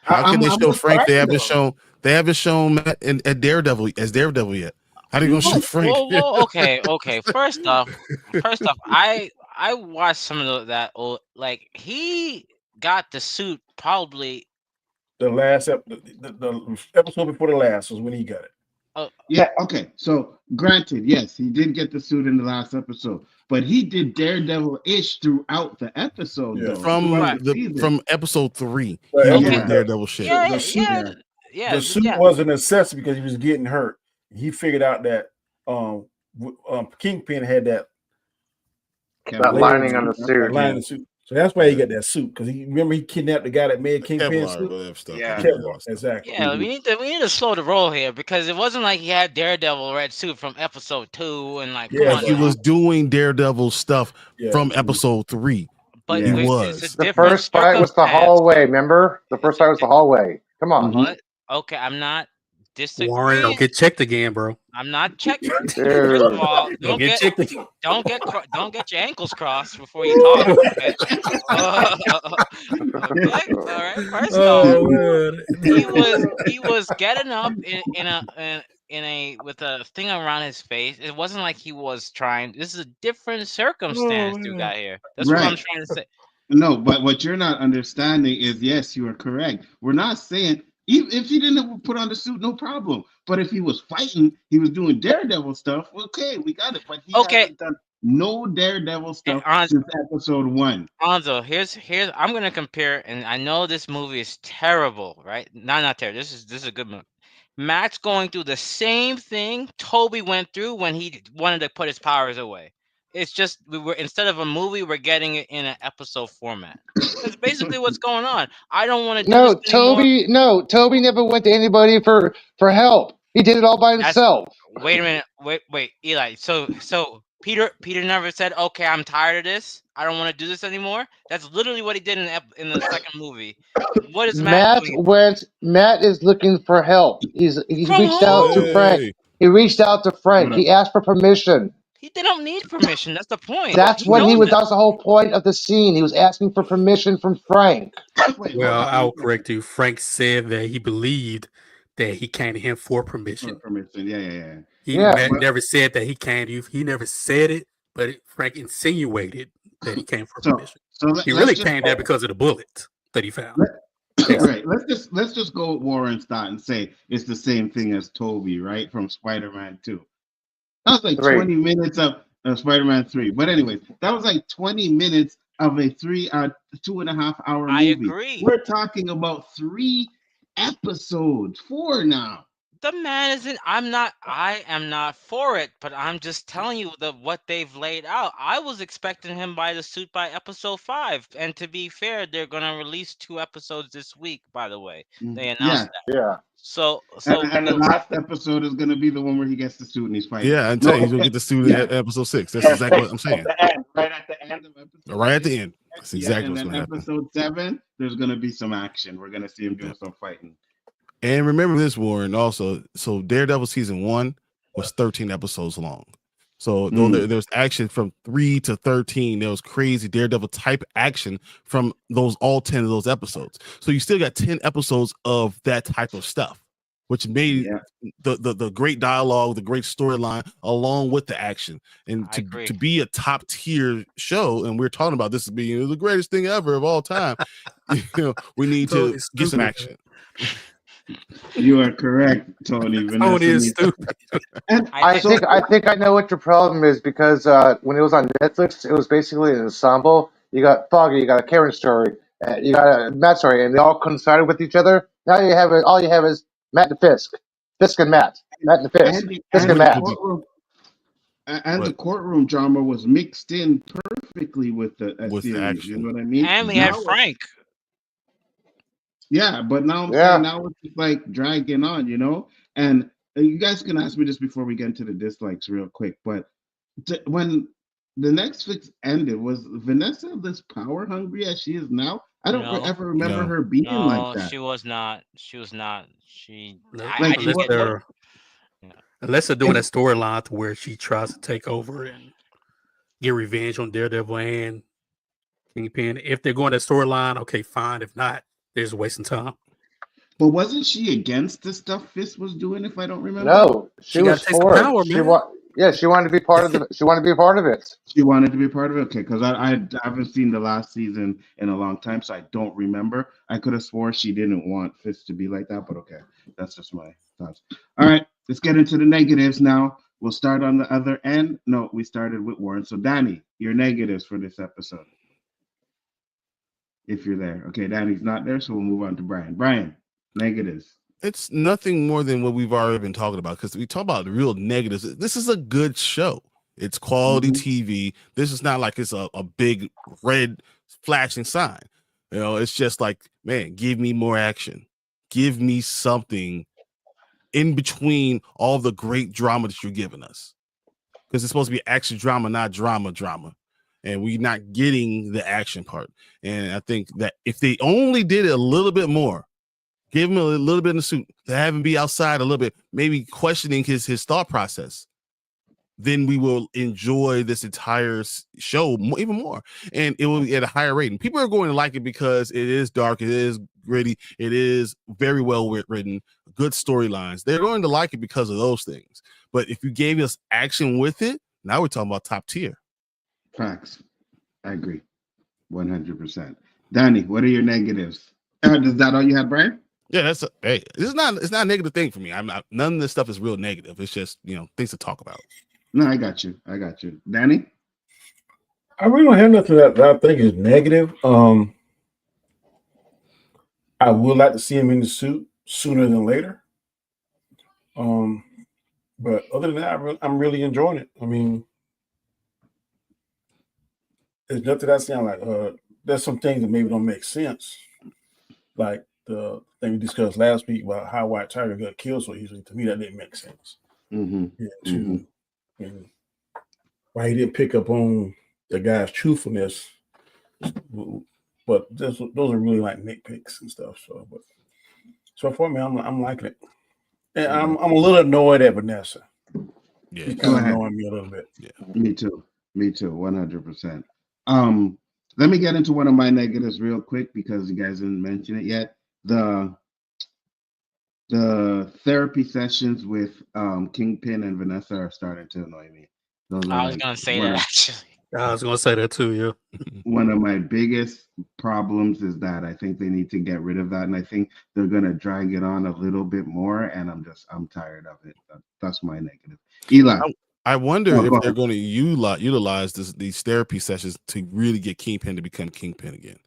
How can they show Frank? They haven't shown Matt at Daredevil as Daredevil yet. How are they gonna show Frank? Well, okay. First off, I watched some of that old. Like, he got the suit probably the last the episode before the last was when he got it. Yeah, okay. So granted, yes, he did get the suit in the last episode, but he did Daredevil-ish throughout the episode. Yeah. Though, from episode 3. Daredevil shit. The suit was a necessity because he was getting hurt. He figured out that Kingpin had that lining on the suit. So that's why he got that suit, because he kidnapped the guy that made Kingpin suit. Kevlar, exactly. Yeah, we need to slow the roll here, because it wasn't like he had Daredevil red suit from episode 2 and like. He was doing Daredevil stuff from episode 3. But he was. The first fight was the hallway. Remember, the first fight was the hallway. Come on. What? Okay, I'm not disagreeing. Warren, don't get checked again, bro. I'm not checking. First of all, don't get your ankles crossed before you talk. Okay? Okay? All right. First off, he was getting up with a thing around his face. It wasn't like he was trying. This is a different circumstance you got here. That's what I'm trying to say. No, but what you're not understanding is, yes, you are correct. We're not saying. If he didn't put on the suit, no problem. But if he was fighting, he was doing Daredevil stuff. Okay, we got it. But he hasn't done no Daredevil stuff since episode 1. Nzo, here's I'm gonna compare, and I know this movie is terrible, right? Not terrible. This is a good movie. Matt's going through the same thing Toby went through when he wanted to put his powers away. It's just instead of a movie, we're getting it in an episode format. That's basically what's going on. I don't want to do this anymore. Toby never went to anybody for help. He did it all by himself. Wait a minute. Wait, Eli. So Peter never said, "Okay, I'm tired of this. I don't want to do this anymore." That's literally what he did in the second movie. What is Matt doing? Matt is looking for help. He's reached out to Frank. He reached out to Frank. He asked for permission. They don't need permission. That's the point. That's what he was. That was the whole point of the scene. He was asking for permission from Frank. Well, I'll correct you. Frank said that he believed that he came to him for permission. He never said that he came to you. He never said it, but Frank insinuated that he came for permission. He really came there because of the bullet that he found. Right. Let's just go with Warren Stott and say it's the same thing as Toby, right, from Spider-Man 2. That was like 20 minutes of Spider-Man 3. But anyways, that was like 20 minutes of a 2.5 hour I movie. agree. We're talking about 3 episodes, 4 now. The man isn't. I am not for it, but I'm just telling you what they've laid out. I was expecting him by the suit by episode 5, and to be fair, they're gonna release 2 episodes this week. By the way, they announced that. Yeah. So And the last episode is going to be the one where he gets the suit and he's fighting. Yeah, until he's gonna get the suit in episode 6. That's exactly what I'm saying. Right at the end of episode. Right at the end. That's exactly and what's then gonna happen. episode 7, there's going to be some action. We're going to see him doing some fighting. And remember this, Warren, also. So Daredevil season 1 was 13 episodes long. So though there's action from 3 to 13, there was crazy Daredevil type action from all 10 of those episodes. So you still got 10 episodes of that type of stuff, which made the great dialogue, the great storyline, along with the action. And to be a top tier show, and we're talking about this as being the greatest thing ever of all time, we need to get some action. You are correct, Tony. Tony is stupid. And I think I know what your problem is, because when it was on Netflix, it was basically an ensemble. You got Foggy, you got a Karen story, you got a Matt story, and they all coincided with each other. Now all you have is Matt and Fisk and Matt and Fisk, Fisk and Matt. And the courtroom drama was mixed in perfectly with the series. Action. You know what I mean? And we had Frank. Yeah, but now I'm saying now it's just like dragging on, And you guys can ask me this before we get into the dislikes real quick. But when the Netflix ended, was Vanessa this power hungry as she is now? I don't ever remember her being like that. She was not. She was not. She. Unless they're doing that storyline to where she tries to take over and get revenge on Daredevil and Kingpin. If they're going that storyline, okay, fine. If not, they're just wasting time. But wasn't she against the stuff Fisk was doing? If I don't remember, no, she was for it. She wanted to be part of the. She wanted to be a part of it. She wanted to be part of it. Okay, because I haven't seen the last season in a long time, so I don't remember. I could have swore she didn't want Fisk to be like that, but okay, that's just my thoughts. All right, let's get into the negatives now. We'll start on the other end. No, we started with Warren. So Danny, your negatives for this episode, if you're there. Okay, Danny's not there, so we'll move on to Brian. Brian, negatives. It's nothing more than what we've already been talking about, because we talk about the real negatives. This is a good show. It's quality TV. This is not like it's a big red flashing sign. It's just like, man, give me more action. Give me something in between all the great drama that you're giving us. Because it's supposed to be action drama, not drama. And we're not getting the action part. And I think that if they only did it a little bit more, give him a little bit in the suit, to have him be outside a little bit, maybe questioning his thought process, then we will enjoy this entire show even more. And it will be at a higher rating. People are going to like it because it is dark, it is gritty, it is very well written, good storylines. They're going to like it because of those things. But if you gave us action with it, now we're talking about top tier. Facts. I agree. 100%. Danny, what are your negatives? Is that all you had, Brian? Yeah, it's not a negative thing for me. None of this stuff is real negative. It's just, things to talk about. No, I got you. Danny? I really don't have nothing that I think is negative. I would like to see him in the suit sooner than later. But other than that, I'm really enjoying it. I mean, there's nothing that sounds like there's some things that maybe don't make sense. Like the thing we discussed last week about how White Tiger got killed so easily. To me, that didn't make sense. And why he didn't pick up on the guy's truthfulness. But those are really like nitpicks and stuff. So for me, I'm liking it. And I'm a little annoyed at Vanessa. Yeah, she's kind of annoying me a little bit. Yeah, me too, 100%. Let me get into one of my negatives real quick because you guys didn't mention it yet. The therapy sessions with Kingpin and Vanessa are starting to annoy me. I was gonna say that actually. I was gonna say that too, yeah. One of my biggest problems is that I think they need to get rid of that, and I think they're gonna drag it on a little bit more, and I'm tired of it. That's my negative. Eli. I wonder Oh, if go they're ahead. going to utilize these therapy sessions to really get Kingpin to become Kingpin again.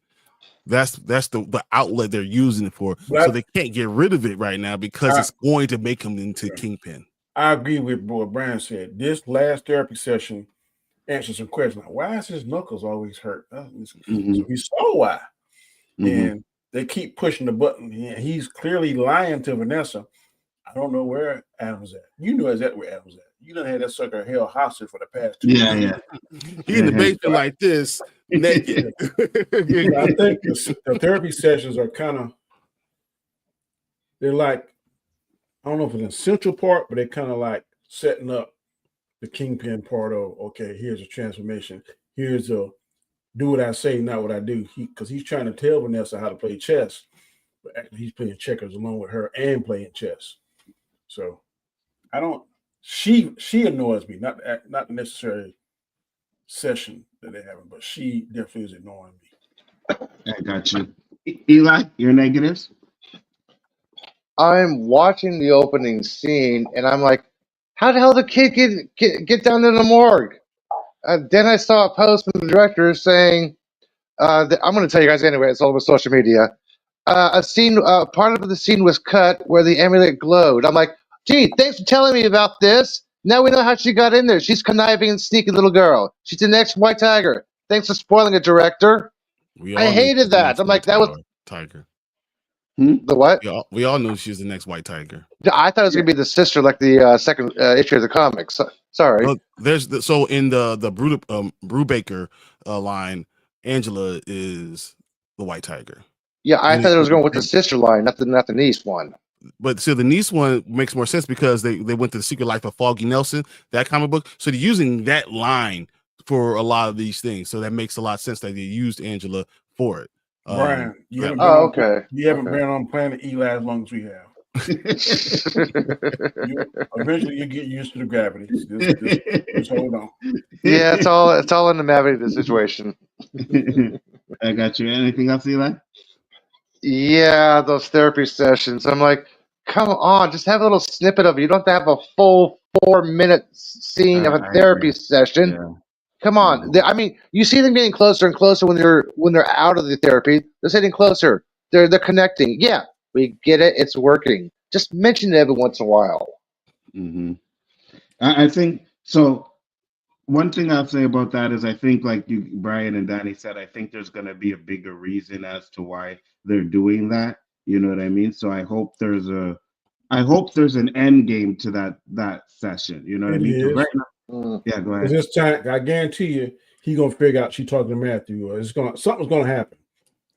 That's the outlet they're using it for. But So they can't get rid of it right now because I- it's going to make him into Kingpin. I agree with what Brian said. This last therapy session answered some questions. Like, why is his knuckles always hurt? Mhm. So we saw why. Mhm. And they keep pushing the button. He's clearly lying to Vanessa. I don't know where Adam's at. You know exactly where Adam's at. You done had that sucker held hostage for the past 2 Yeah, years. yeah. He in the basement like this, naked. I think the therapy sessions are kind of, they're like, I don't know if it's an essential part, but they're kind of like setting up the Kingpin part of, okay, here's a transformation. Here's a do what I say, not what I do. Because he's trying to tell Vanessa how to play chess, but actually he's playing checkers along with her and playing chess. So I don't. She annoys me, not the necessary session that they're having, but she definitely is annoying me. I got you. Eli, your negatives? I'm watching the opening scene and I'm like, how the hell did the kid get down to the morgue? Then I saw a post from the director saying, that, I'm going to tell you guys anyway, it's all over social media. A scene, part of the scene was cut where the amulet glowed. I'm like, gee, thanks for telling me about this. Now we know how she got in there. She's conniving and sneaky little girl. She's the next White Tiger. Thanks for spoiling it, director. We I all knew she was hated the that. next I'm like, White that was Tiger. the what? We all knew she was the next White Tiger. I thought it was going to be the sister, like the second issue of the comics. Sorry. Well, so in the Brubaker line, Angela is the White Tiger. Yeah, I thought it was going with the sister line, not the niece one. But so the niece one makes more sense because they went to the Secret Life of Foggy Nelson, that comic book. So they're using that line for a lot of these things. So that makes a lot of sense that they used Angela for it. Brian, you haven't been on Planet Eli as long as we have. Eventually you get used to the gravity. Just hold on. Yeah, it's all in the gravity of the situation. I got you. Anything else, Eli? Yeah, those therapy sessions. I'm like, come on, just have a little snippet of it. You don't have to have a full 4-minute scene of a therapy session. Yeah. Come on. I mean, you see them getting closer and closer when they're out of the therapy. They're getting closer. They're connecting. Yeah, we get it. It's working. Just mention it every once in a while. Mm-hmm. I think so. One thing I'll say about that is I think, like you, Brian and Danny said, I think there's going to be a bigger reason as to why they're doing that. You know what I mean? So I hope there's an end game to that session. You know what I mean? Right now, yeah, go ahead. This time, I guarantee you, he's gonna figure out she's talking to Matthew, or something's gonna happen.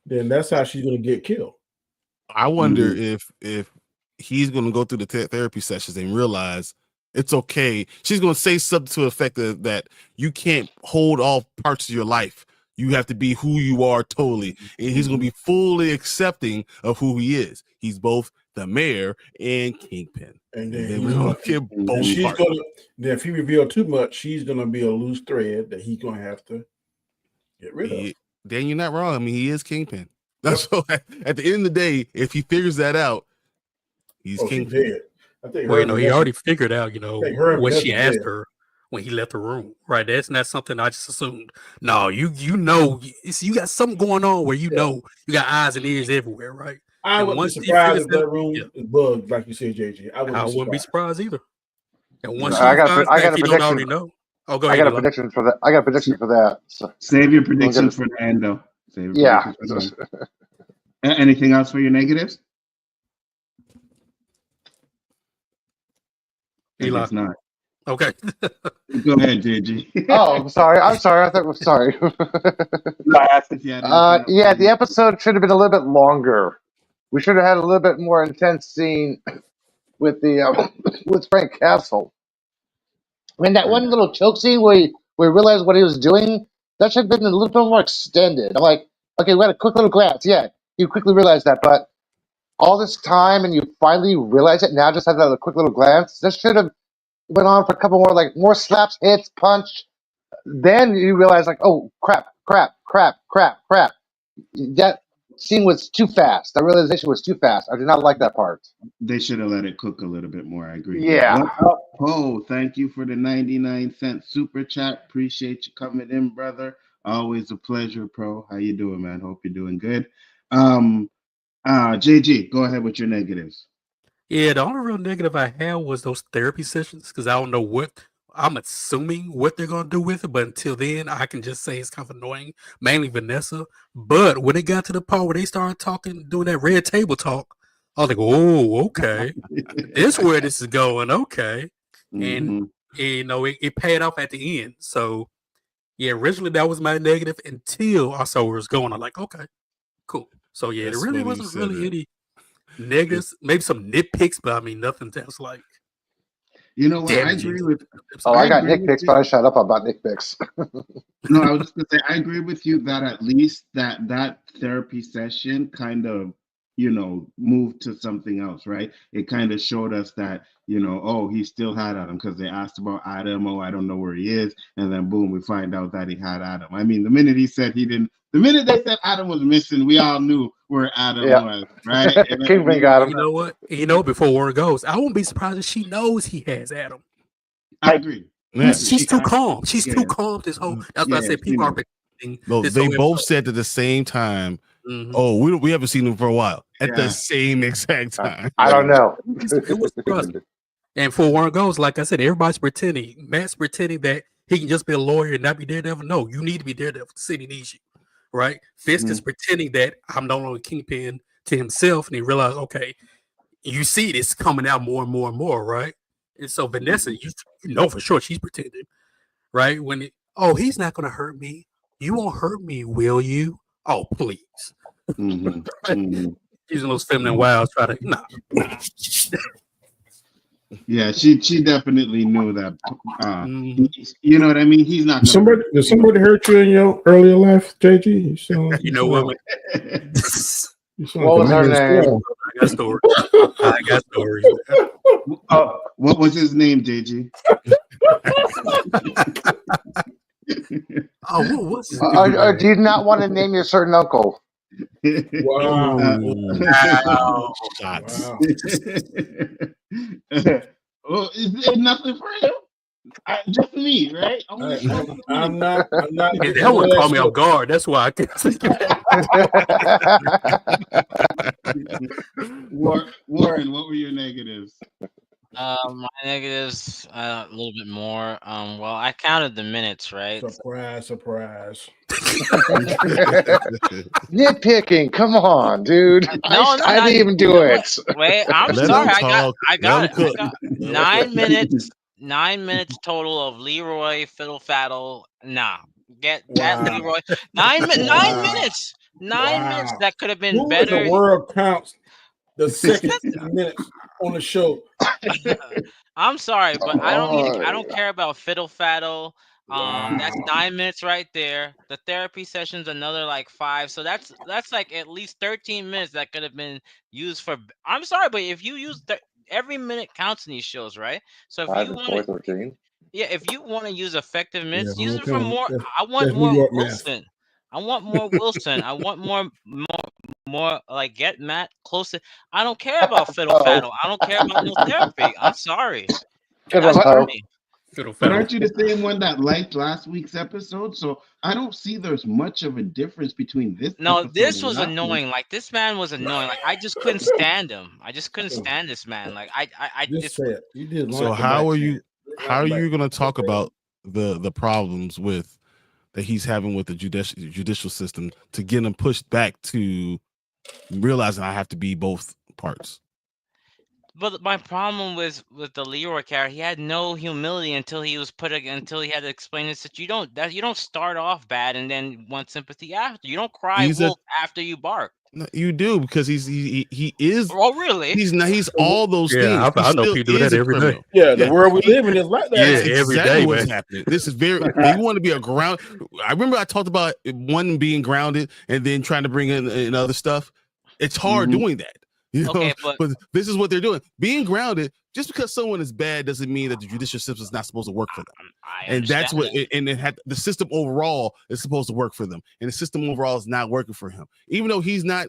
Then that's how she's gonna get killed. I wonder if he's gonna go through the therapy sessions and realize it's okay. She's gonna say something to the effect that you can't hold all parts of your life. You have to be who you are totally, and he's gonna be fully accepting of who he is. He's both the mayor and Kingpin. And then we're gonna get both. Then if he revealed too much, she's gonna be a loose thread that he's gonna have to get rid of. Dan, you're not wrong. I mean, he is Kingpin. That's so. At the end of the day, if he figures that out, he's Kingpin. I think he already figured out. What she asked her when he left the room. Right? That's not something I just assumed. No, you know, you got something going on where you know you got eyes and ears everywhere, right? I wouldn't be surprised if that room is bugged, like you said, JJ. I wouldn't be surprised either. And once I got a prediction. Don't already know. Oh, go ahead. I got a prediction for that. I got a prediction for that. So. Save your predictions for the end, though. Yeah. Anything else for your negatives? Eli. It's not. Okay. Go ahead, JG. Oh, I'm sorry. I thought was sorry. I asked if you had yeah, the episode should have been a little bit longer. We should have had a little bit more intense scene with with Frank Castle. I mean, that one little choke scene where we realized what he was doing, that should have been a little bit more extended. I'm like, okay, we had a quick little glance. Yeah, you quickly realized that, but all this time and you finally realize it now, just have that quick little glance. This should have went on for a couple more slaps, hits, punch. Then you realize, like, oh, crap. That scene was too fast. That realization was too fast. I did not like that part. They should have let it cook a little bit more. I agree. Yeah. Thank you for the 99-cent super chat. Appreciate you coming in, brother. Always a pleasure, Pro. How you doing, man? Hope you're doing good. JG, go ahead with your negatives. Yeah, the only real negative I had was those therapy sessions because I don't know what I'm assuming what they're gonna do with it, but until then, I can just say it's kind of annoying, mainly Vanessa. But when it got to the part where they started talking, doing that red table talk, I was like, "Oh, okay, this where this is going." Okay, and you know, it paid off at the end. So yeah, originally that was my negative until I saw where it's going. I'm like, okay, cool. So yeah, That's there really funny you wasn't said really that. any negatives, maybe some nitpicks, but I mean nothing that's like You know what? I damaging. agree with. Oh, I got agree with nitpicks, you. but I shut up about nitpicks. No, I was just gonna say I agree with you that at least that therapy session kind of, moved to something else, right? It kind of showed us that, oh, he still had Adam because they asked about Adam. Oh, I don't know where he is, and then boom, we find out that he had Adam. I mean, the minute he said he didn't, the minute they said Adam was missing, we all knew where Adam was, right? And then Kingpin got him. You know what? Before Warren goes, I won't be surprised if she knows he has Adam. I agree. Yeah, She's too calm. She's too calm. This whole. That's why I said people are. No, they both said at the same time. Oh, we haven't seen him for a while. At the same exact time. I don't know. It was trust. And for Warren goes, like I said, everybody's pretending. Matt's pretending that he can just be a lawyer and not be Daredevil. No, you need to be Daredevil. The city needs you, right? Fisk is pretending that I'm no longer Kingpin to himself, and he realized, okay, you see this coming out more and more and more, right? And so Vanessa, you know for sure she's pretending, right? He's not going to hurt me. You won't hurt me, will you? Oh, please. Using those feminine wiles, try to nah. Yeah, she definitely knew that. You know what I mean? He's not. Did somebody hurt you in your earlier life, JG? You know what? What was her name? I got stories. What was his name, JG? What was his name? Do you not want to name your certain uncle? Wow. Wow. Well, is there nothing for him? Just me, right? I'm not. That one caught me off guard. That's why I can't say Warren, what were your negatives? My negatives a little bit more. Well, I counted the minutes, right? Surprise. Nitpicking, come on, dude. I didn't even do it. Wait, I'm sorry. I got 9 minutes. 9 minutes total of Leroy Fiddle Faddle. Nah, get Leroy. 9 minutes. 9 minutes. That could have been Who better. In the world counts the second minutes on the show. I'm sorry, but I don't care about Fiddle Faddle. That's 9 minutes right there. The therapy session's another like 5. So that's like at least 13 minutes that could have been used for. I'm sorry, but if you use every minute counts in these shows, right? So if you want to, if you want to use effective minutes, use it for more. I want more Wilson. I want more Wilson. I want more like get Matt closer. I don't care about Fiddle Faddle. I don't care about no therapy. I'm sorry. But aren't you the same one that liked last week's episode? So I don't see there's much of a difference between this. No, this was annoying. Like this man was annoying. Like I just couldn't stand him. I just couldn't stand this man. Like I just say it. You did. So how are you going to talk about the problems with that he's having with the judicial system to get him pushed back to realizing I have to be both parts? But my problem was with the Leroy character. He had no humility until he had to explain this that you don't start off bad and then want sympathy after. You don't cry wolf after you bark. No, you do, because he is. Oh, really? He's all those things. I know people do that every day. Yeah, the world we live in is like that. Yeah, every day, what's happening. This is very. They want to be a ground. I remember I talked about one being grounded and then trying to bring in other stuff. It's hard doing that. You know, Okay, but this is what they're doing. Being grounded, just because someone is bad doesn't mean that the judicial system is not supposed to work for them. I And that's understand what, and it had the system overall is supposed to work for them. And the system overall is not working for him. Even though he's not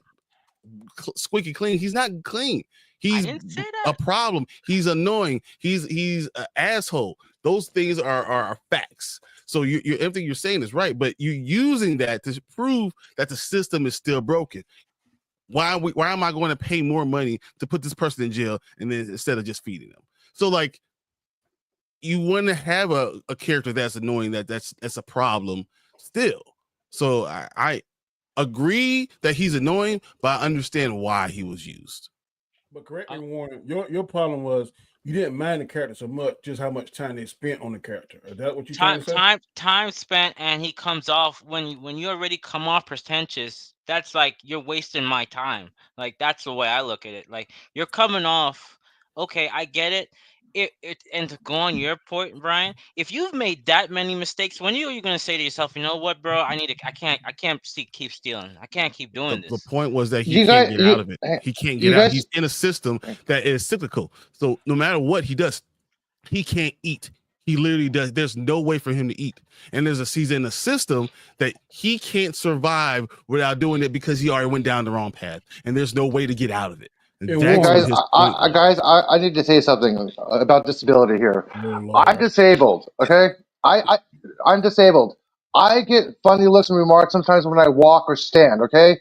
squeaky clean, he's not clean. He's didn't say a that. problem. He's annoying. He's an asshole. Those things are facts. So everything you're saying is right, but you're using that to prove that the system is still broken. Why am I going to pay more money to put this person in jail and then instead of just feeding them? So like, you want to have a character that's annoying, that's a problem still. So I agree that he's annoying, but I understand why he was used. But correct me, Warren. Your problem was you didn't mind the character so much, just how much time they spent on the character. Is that what you're trying to say? Time spent, and he comes off when you already come off pretentious. That's like you're wasting my time. Like that's the way I look at it. Like you're coming off. Okay, I get it. And to go on your point, Brian, if you've made that many mistakes, when are you going to say to yourself, you know what, bro? I can't keep stealing. I can't keep doing this. The point was that he can't get out of it. He can't get out. He's in a system that is cyclical. So no matter what he does, he can't eat. He literally does. There's no way for him to eat. And he's in a system that he can't survive without doing it because he already went down the wrong path. And there's no way to get out of it. Guys, I need to say something about disability here. I'm disabled, okay? I'm disabled. I get funny looks and remarks sometimes when I walk or stand, okay?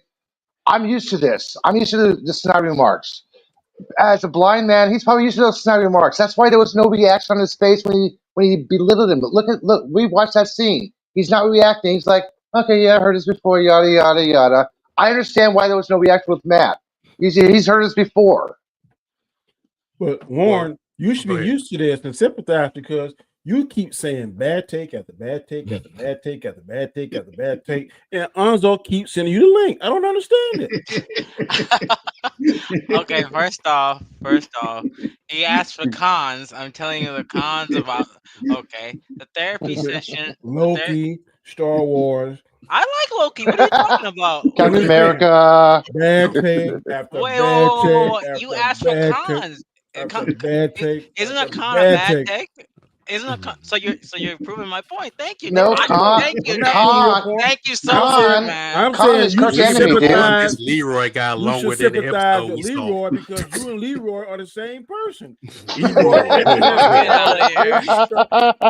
I'm used to this. I'm used to the snide remarks. As a blind man, he's probably used to those snide remarks. That's why there was no reaction on his face when he belittled him. But look, we watched that scene. He's not reacting. He's like, okay, yeah, I heard this before, yada, yada, yada. I understand why there was no reaction with Matt. He's heard us before. But Warren, you should be used to this and sympathize because you keep saying bad take after bad take after bad take after bad take after bad take, and Nzo keeps sending you the link. I don't understand it. Okay, first off, he asked for cons. I'm telling you the cons about the therapy session. LOWKEY, Star Wars. I like LOWKEY. What are you talking about? Captain America. Bad take after bad take. You asked for cons. Bad take. Isn't a con a bad take? Isn't a con? So you're proving my point. Thank you. No con. Thank you so much, man. I'm saying you should sympathize. Leroy got along with it. Leroy because you and Leroy are the same person. Leroy,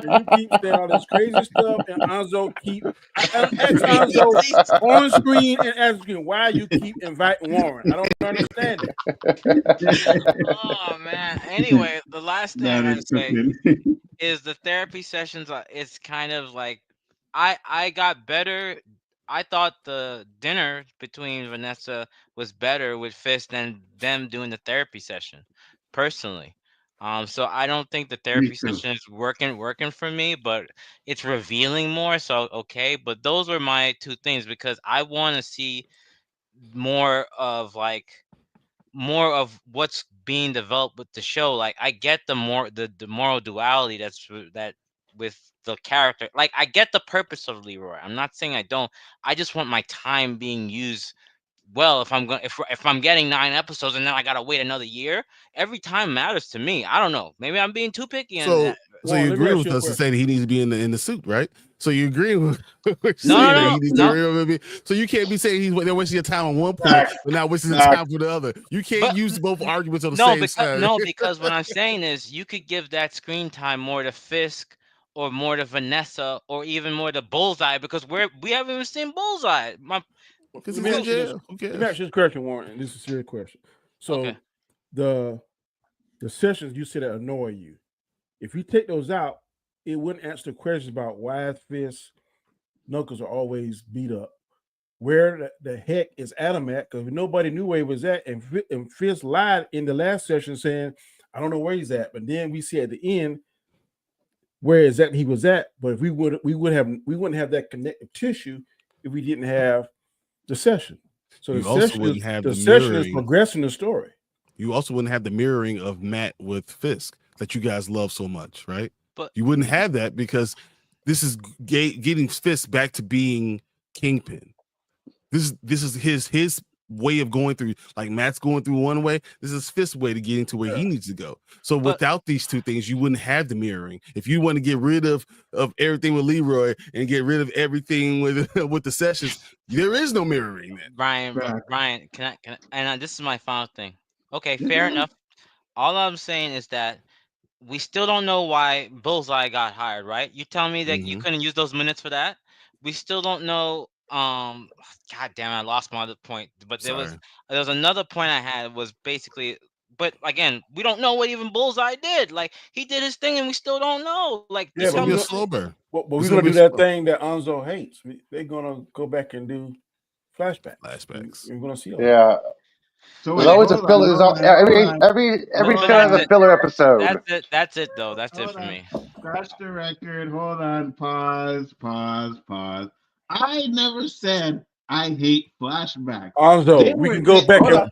you keep saying all this crazy stuff, and Nzo keep Nzo on screen and asking why you keep inviting Warren. I don't understand it. Oh man. Anyway, the last thing I'm gonna say is the therapy sessions. It's kind of like I got better. I thought the dinner between Vanessa was better with Fist than them doing the therapy session, personally. So I don't think the therapy session is working for me, but it's revealing more. So okay, but those were my two things because I want to see more of what's being developed with the show. Like I get the moral duality that with the character. Like I get the purpose of Leroy. I'm not saying I don't. I just want my time being used well. If I'm getting 9 episodes and then I gotta wait another year, every time matters to me. I don't know. Maybe I'm being too picky. So you agree with us to say that he needs to be in the suit, right? So you agree with no. So you can't be saying they're wasting your time on one point, but not wasting the time for the other. You can't use both arguments on the same side. No, because what I'm saying is you could give that screen time more to Fisk or more to Vanessa or even more to Bullseye because we haven't even seen Bullseye. Let me ask you this question, Warren. This is a serious question. So the sessions you said that annoy you, if you take those out, it wouldn't answer the questions about why Fist Knuckles are always beat up. Where the heck is Adam at? Because nobody knew where he was at, and Fist lied in the last session saying, "I don't know where he's at." But then we see at the end where exactly he was at. But if we wouldn't have that connective tissue if we didn't have the session. So the session is progressing the story. You also wouldn't have the mirroring of Matt with Fisk that you guys love so much, right? But you wouldn't have that because this is getting Fisk back to being Kingpin. This is his way of going through. Like Matt's going through one way, this is Fist's way to getting to where he needs to go. So without these two things, you wouldn't have the mirroring. If you want to get rid of everything with Leroy and get rid of everything with with the sessions, there is no mirroring then. Brian, can I? And this is my final thing. Okay, fair enough. All I'm saying is that we still don't know why Bullseye got hired, right? You tell me that you couldn't use those minutes for that. We still don't know. God damn, I lost my other point. But there was another point I had was basically. But again, we don't know what even Bullseye did. Like he did his thing, and we still don't know. Like it's gonna be a slow burn. But we're gonna do that thing that Nzo hates. They're gonna go back and do flashbacks. We're gonna see all that. So there's always a filler. Every show has a filler episode. That's it though. That's it for me. Scratch the record. Hold on. Pause. I never said I hate flashbacks. Nzo, we can go back and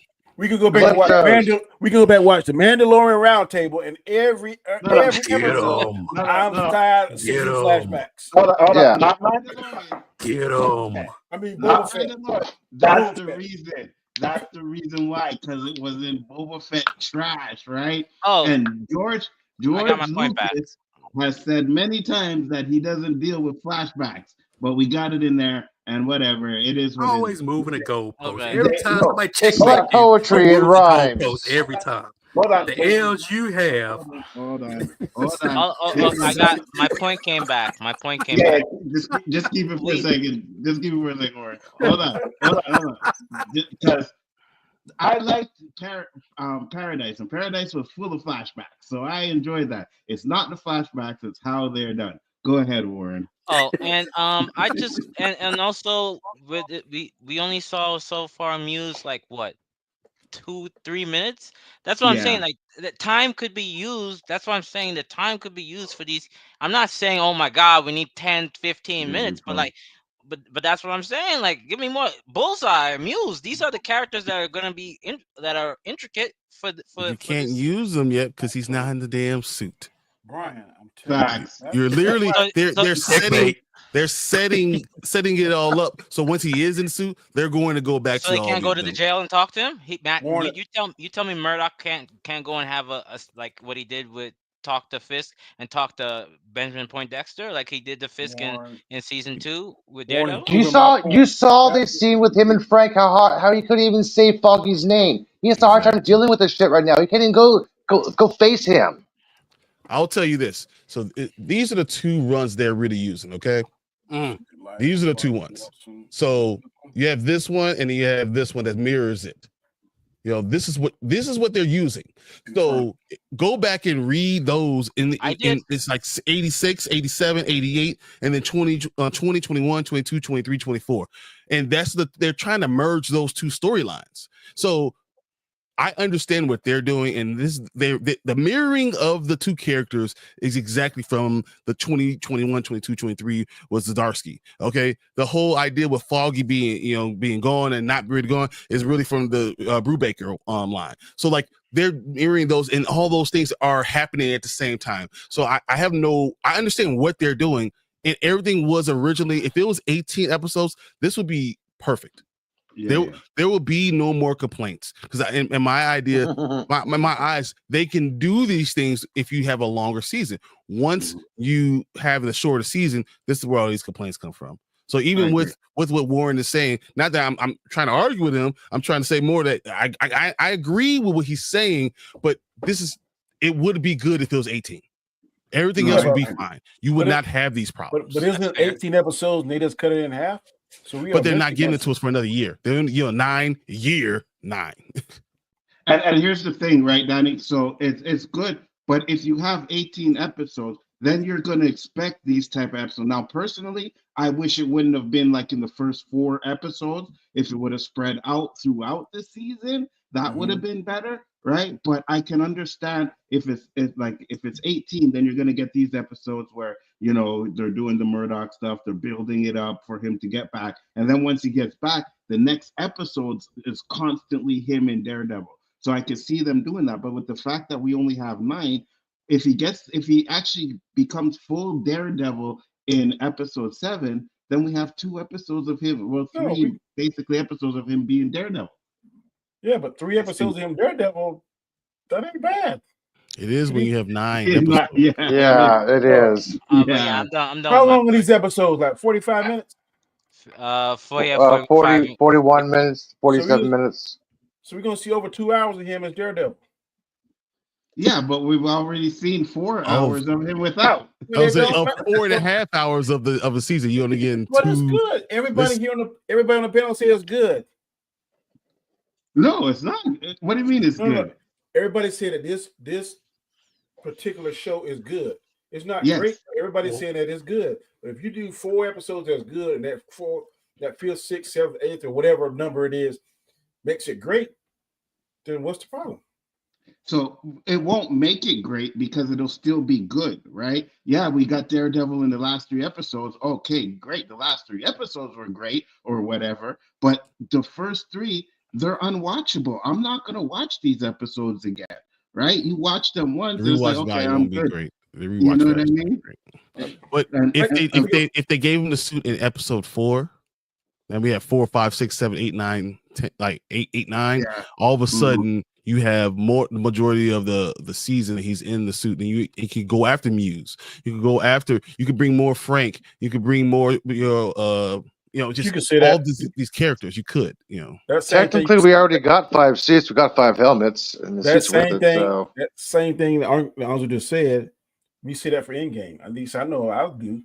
watch the Mandalorian Roundtable and every episode. I'm tired of seeing flashbacks. Hold on. Get him. I mean, that's the reason. That's the reason why, because it was in Boba Fett trash, right? Oh, and George Lucas has said many times that he doesn't deal with flashbacks, but we got it in there, and whatever. It is what always moving a goalpost. Okay. Every time somebody checks it's like poetry and rhymes. Every time. Hold on. The L's you have. Hold on. I got my point came back. Yeah, just keep it for a second. Warren. Hold on. Because I liked Paradise, and Paradise was full of flashbacks, so I enjoyed that. It's not the flashbacks; it's how they're done. Go ahead, Warren. Oh, and I just and also with it, we only saw so far Muse like what 2-3 minutes. That's what I'm saying. Like the time could be used. That's what I'm saying. The time could be used for these. I'm not saying, oh my God, we need 10-15 minutes, but like, but that's what I'm saying. Like, give me more. Bullseye, Muse. These are the characters that are gonna be that are intricate for. You can't use them yet because he's not in the damn suit. Brian, I'm telling you, you're literally they're setting it all up. So once he is in the suit, they're going to go back. So to they can't go to the jail and talk to him. Matt, Warren, you tell me Murdoch can't go and have a like what he did with talk to Fisk and talk to Benjamin Poindexter like he did to Fisk in season 2 with Daredevil. You saw this scene with him and Frank how he couldn't even say Foggy's name. He has a hard time dealing with this shit right now. He can't even go face him. I'll tell you this. So these are the two runs they're really using. Okay. These are the two ones. So you have this one and you have this one that mirrors it. You know, this is what they're using. So go back and read those in it's like 86, 87, 88, and then 20, 21, 22, 23, 24. And they're trying to merge those two storylines. So I understand what they're doing, and the mirroring of the two characters is exactly from the 2021, 22, 23 was Zdarsky. Okay, the whole idea with Foggy being gone and not really gone is really from the Brubaker line. So like they're mirroring those, and all those things are happening at the same time. So I understand what they're doing, and everything was originally, if it was 18 episodes, this would be perfect. There will be no more complaints because in my idea, my eyes, they can do these things if you have a longer season. Once you have the shorter season, this is where all these complaints come from. So even with what Warren is saying, not that I'm trying to argue with him, I'm trying to say more that I agree with what he's saying, but it would be good if it was 18. Everything else would be fine. You would not have these problems. But isn't it 18 episodes and they just cut it in half? But they're not giving it to us for another year. They're 9. And here's the thing, right, Danny? So it's good, but if you have 18 episodes, then you're going to expect these type of episodes. Now, personally, I wish it wouldn't have been like in the first 4 episodes. If it would have spread out throughout the season, that would have been better, right? But I can understand if it's 18, then you're going to get these episodes where they're doing the Murdoch stuff, they're building it up for him to get back, and then once he gets back, the next episodes is constantly him and Daredevil. So I can see them doing that. But with the fact that we only have 9, if he actually becomes full Daredevil in episode 7, then we have 2 episodes of him, 3 basically episodes of him being Daredevil. Yeah, but 3 episodes of him Daredevil, that ain't bad. It is when you have 9 It's episodes. not- yeah, Yeah, it is. But yeah, Yeah. I'm done How with my long are these episodes? Like 45 minutes? for yeah, 40, 45. 41 minutes, 47 you- minutes. So we're gonna see over 2 hours of him as Daredevil. Yeah, but we've already seen 4 hours of him without. I was saying 4.5 hours of the season. You only getting But it's 2. good. Everybody on the panel says it's good. No, it's not. What do you mean it's No, good? no. Everybody said that this particular show is good. It's not Yes. great. Everybody's saying that it's good. But if you do 4 episodes that's good, and that 5th, 6th, 7th, 8th, or whatever number it is makes it great, then what's the problem? So it won't make it great because it'll still be good, right? Yeah, we got Daredevil in the last 3 episodes. Okay, great. The last 3 episodes were great or whatever. But the first 3, they're unwatchable. I'm not going to watch these episodes again, right? You watch them once The and say, rewatch okay, value I'm won't be good. great. The You rewatch know what I value mean? great. But And- if they gave him the suit in episode 4, then we have 4, 5, 6, 7, 8, 9, 10, like 8, 9. Yeah. All of a Mhm. sudden, you have the majority of the season he in the suit, and you can go after Muse. You could bring more Frank. You could bring more just You could say all that these characters. You could, that same thing. Technically, we already got 5 seats. We got 5 helmets and the That seats with same it. thing. So That same thing that Anzo just said. We see that for Endgame. At least I know I'll do.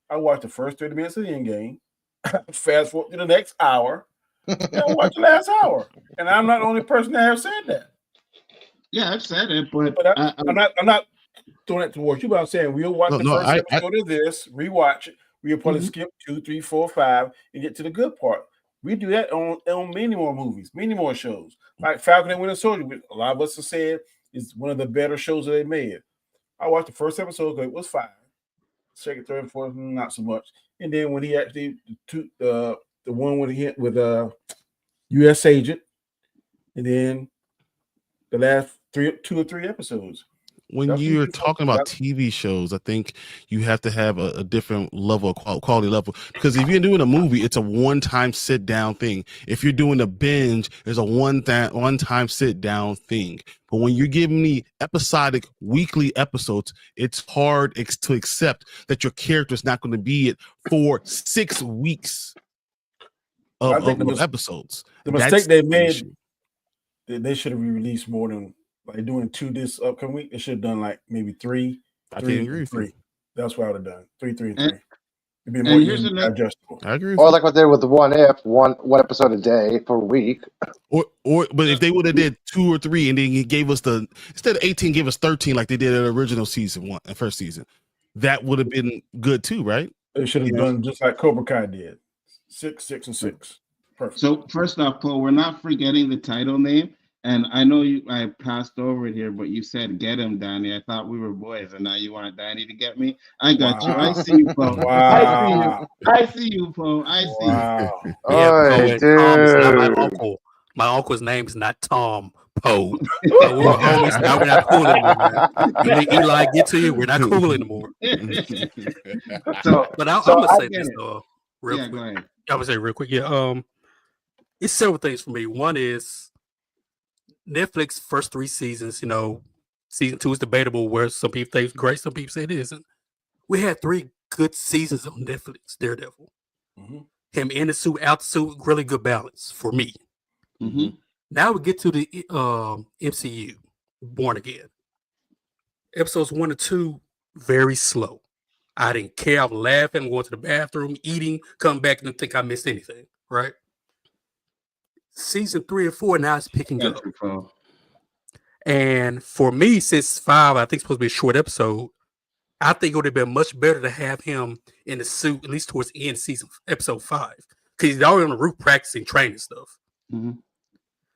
I watch the first 30 minutes of the Endgame. Fast forward to the next hour. And I watch the last hour. And I'm not the only person that have said that. Yeah, I've said it, but But I'm not throwing it towards you, but I'm saying we'll watch first episode of this, rewatch it. We'll probably skip 2, 3, 4, 5, and get to the good part. We do that on many more movies, many more shows. Like Falcon and Winter Soldier, which a lot of us have said is one of the better shows that they made. I watched the first episode because it was fine. Second, third, fourth, not so much. And then when he actually the one with U.S. Agent, and then the last 2 or 3 episodes. When you're talking about TV shows, I think you have to have a different level of quality level, because if you're doing a movie, it's a one-time sit-down thing. If you're doing a binge, there's a one-time sit-down thing. But when you're giving me episodic weekly episodes, it's hard to accept that your character is not going to be it for 6 weeks of episodes. The mistake they made, they should have released more than like doing 2 this upcoming week. They should have done like maybe 3. I can't agree with 3. That's what I would have done. 3, 3, and 3. It'd be and more here's another- digestible. I agree with or you. like what they did with the One episode a day per week. But if they would have did 2 or 3 and then he gave us instead of 18, give us 13 like they did in the original season 1, first season, that would have been good too, right? They should have done just like Cobra Kai did. 6, 6, and 6. Perfect. So first off, Paul, we're not forgetting the title name. And I know I passed over it here, but you said get him, Danny. I thought we were boys, and now you want Danny to get me. I got you. I see you, Paul. Wow. I see you, Paul. I see you. Wow. Oh, Tom is not my dude. uncle. My uncle's name is not Tom Poe. So we're homies. Now we're not cool anymore, man. You let Eli get to you, we're not cool anymore. But I'm gonna say this though, real quick. Go ahead. I would say real quick. Yeah. It's several things for me. One is Netflix first 3 seasons. Season 2 is debatable. Where some people think it's great, some people say it isn't. We had 3 good seasons on Netflix. Daredevil, him in the suit, out the suit, really good balance for me. Mm-hmm. Now we get to the MCU, Born Again. Episodes 1 and 2, very slow. I didn't care. I was laughing, going to the bathroom, eating, come back and think I missed anything, right? Season 3 and 4, now it's picking up. And for me, since 5, I think it's supposed to be a short episode, I think it would have been much better to have him in the suit, at least towards the end of episode 5. Because he's already on the roof practicing training stuff. Mm-hmm.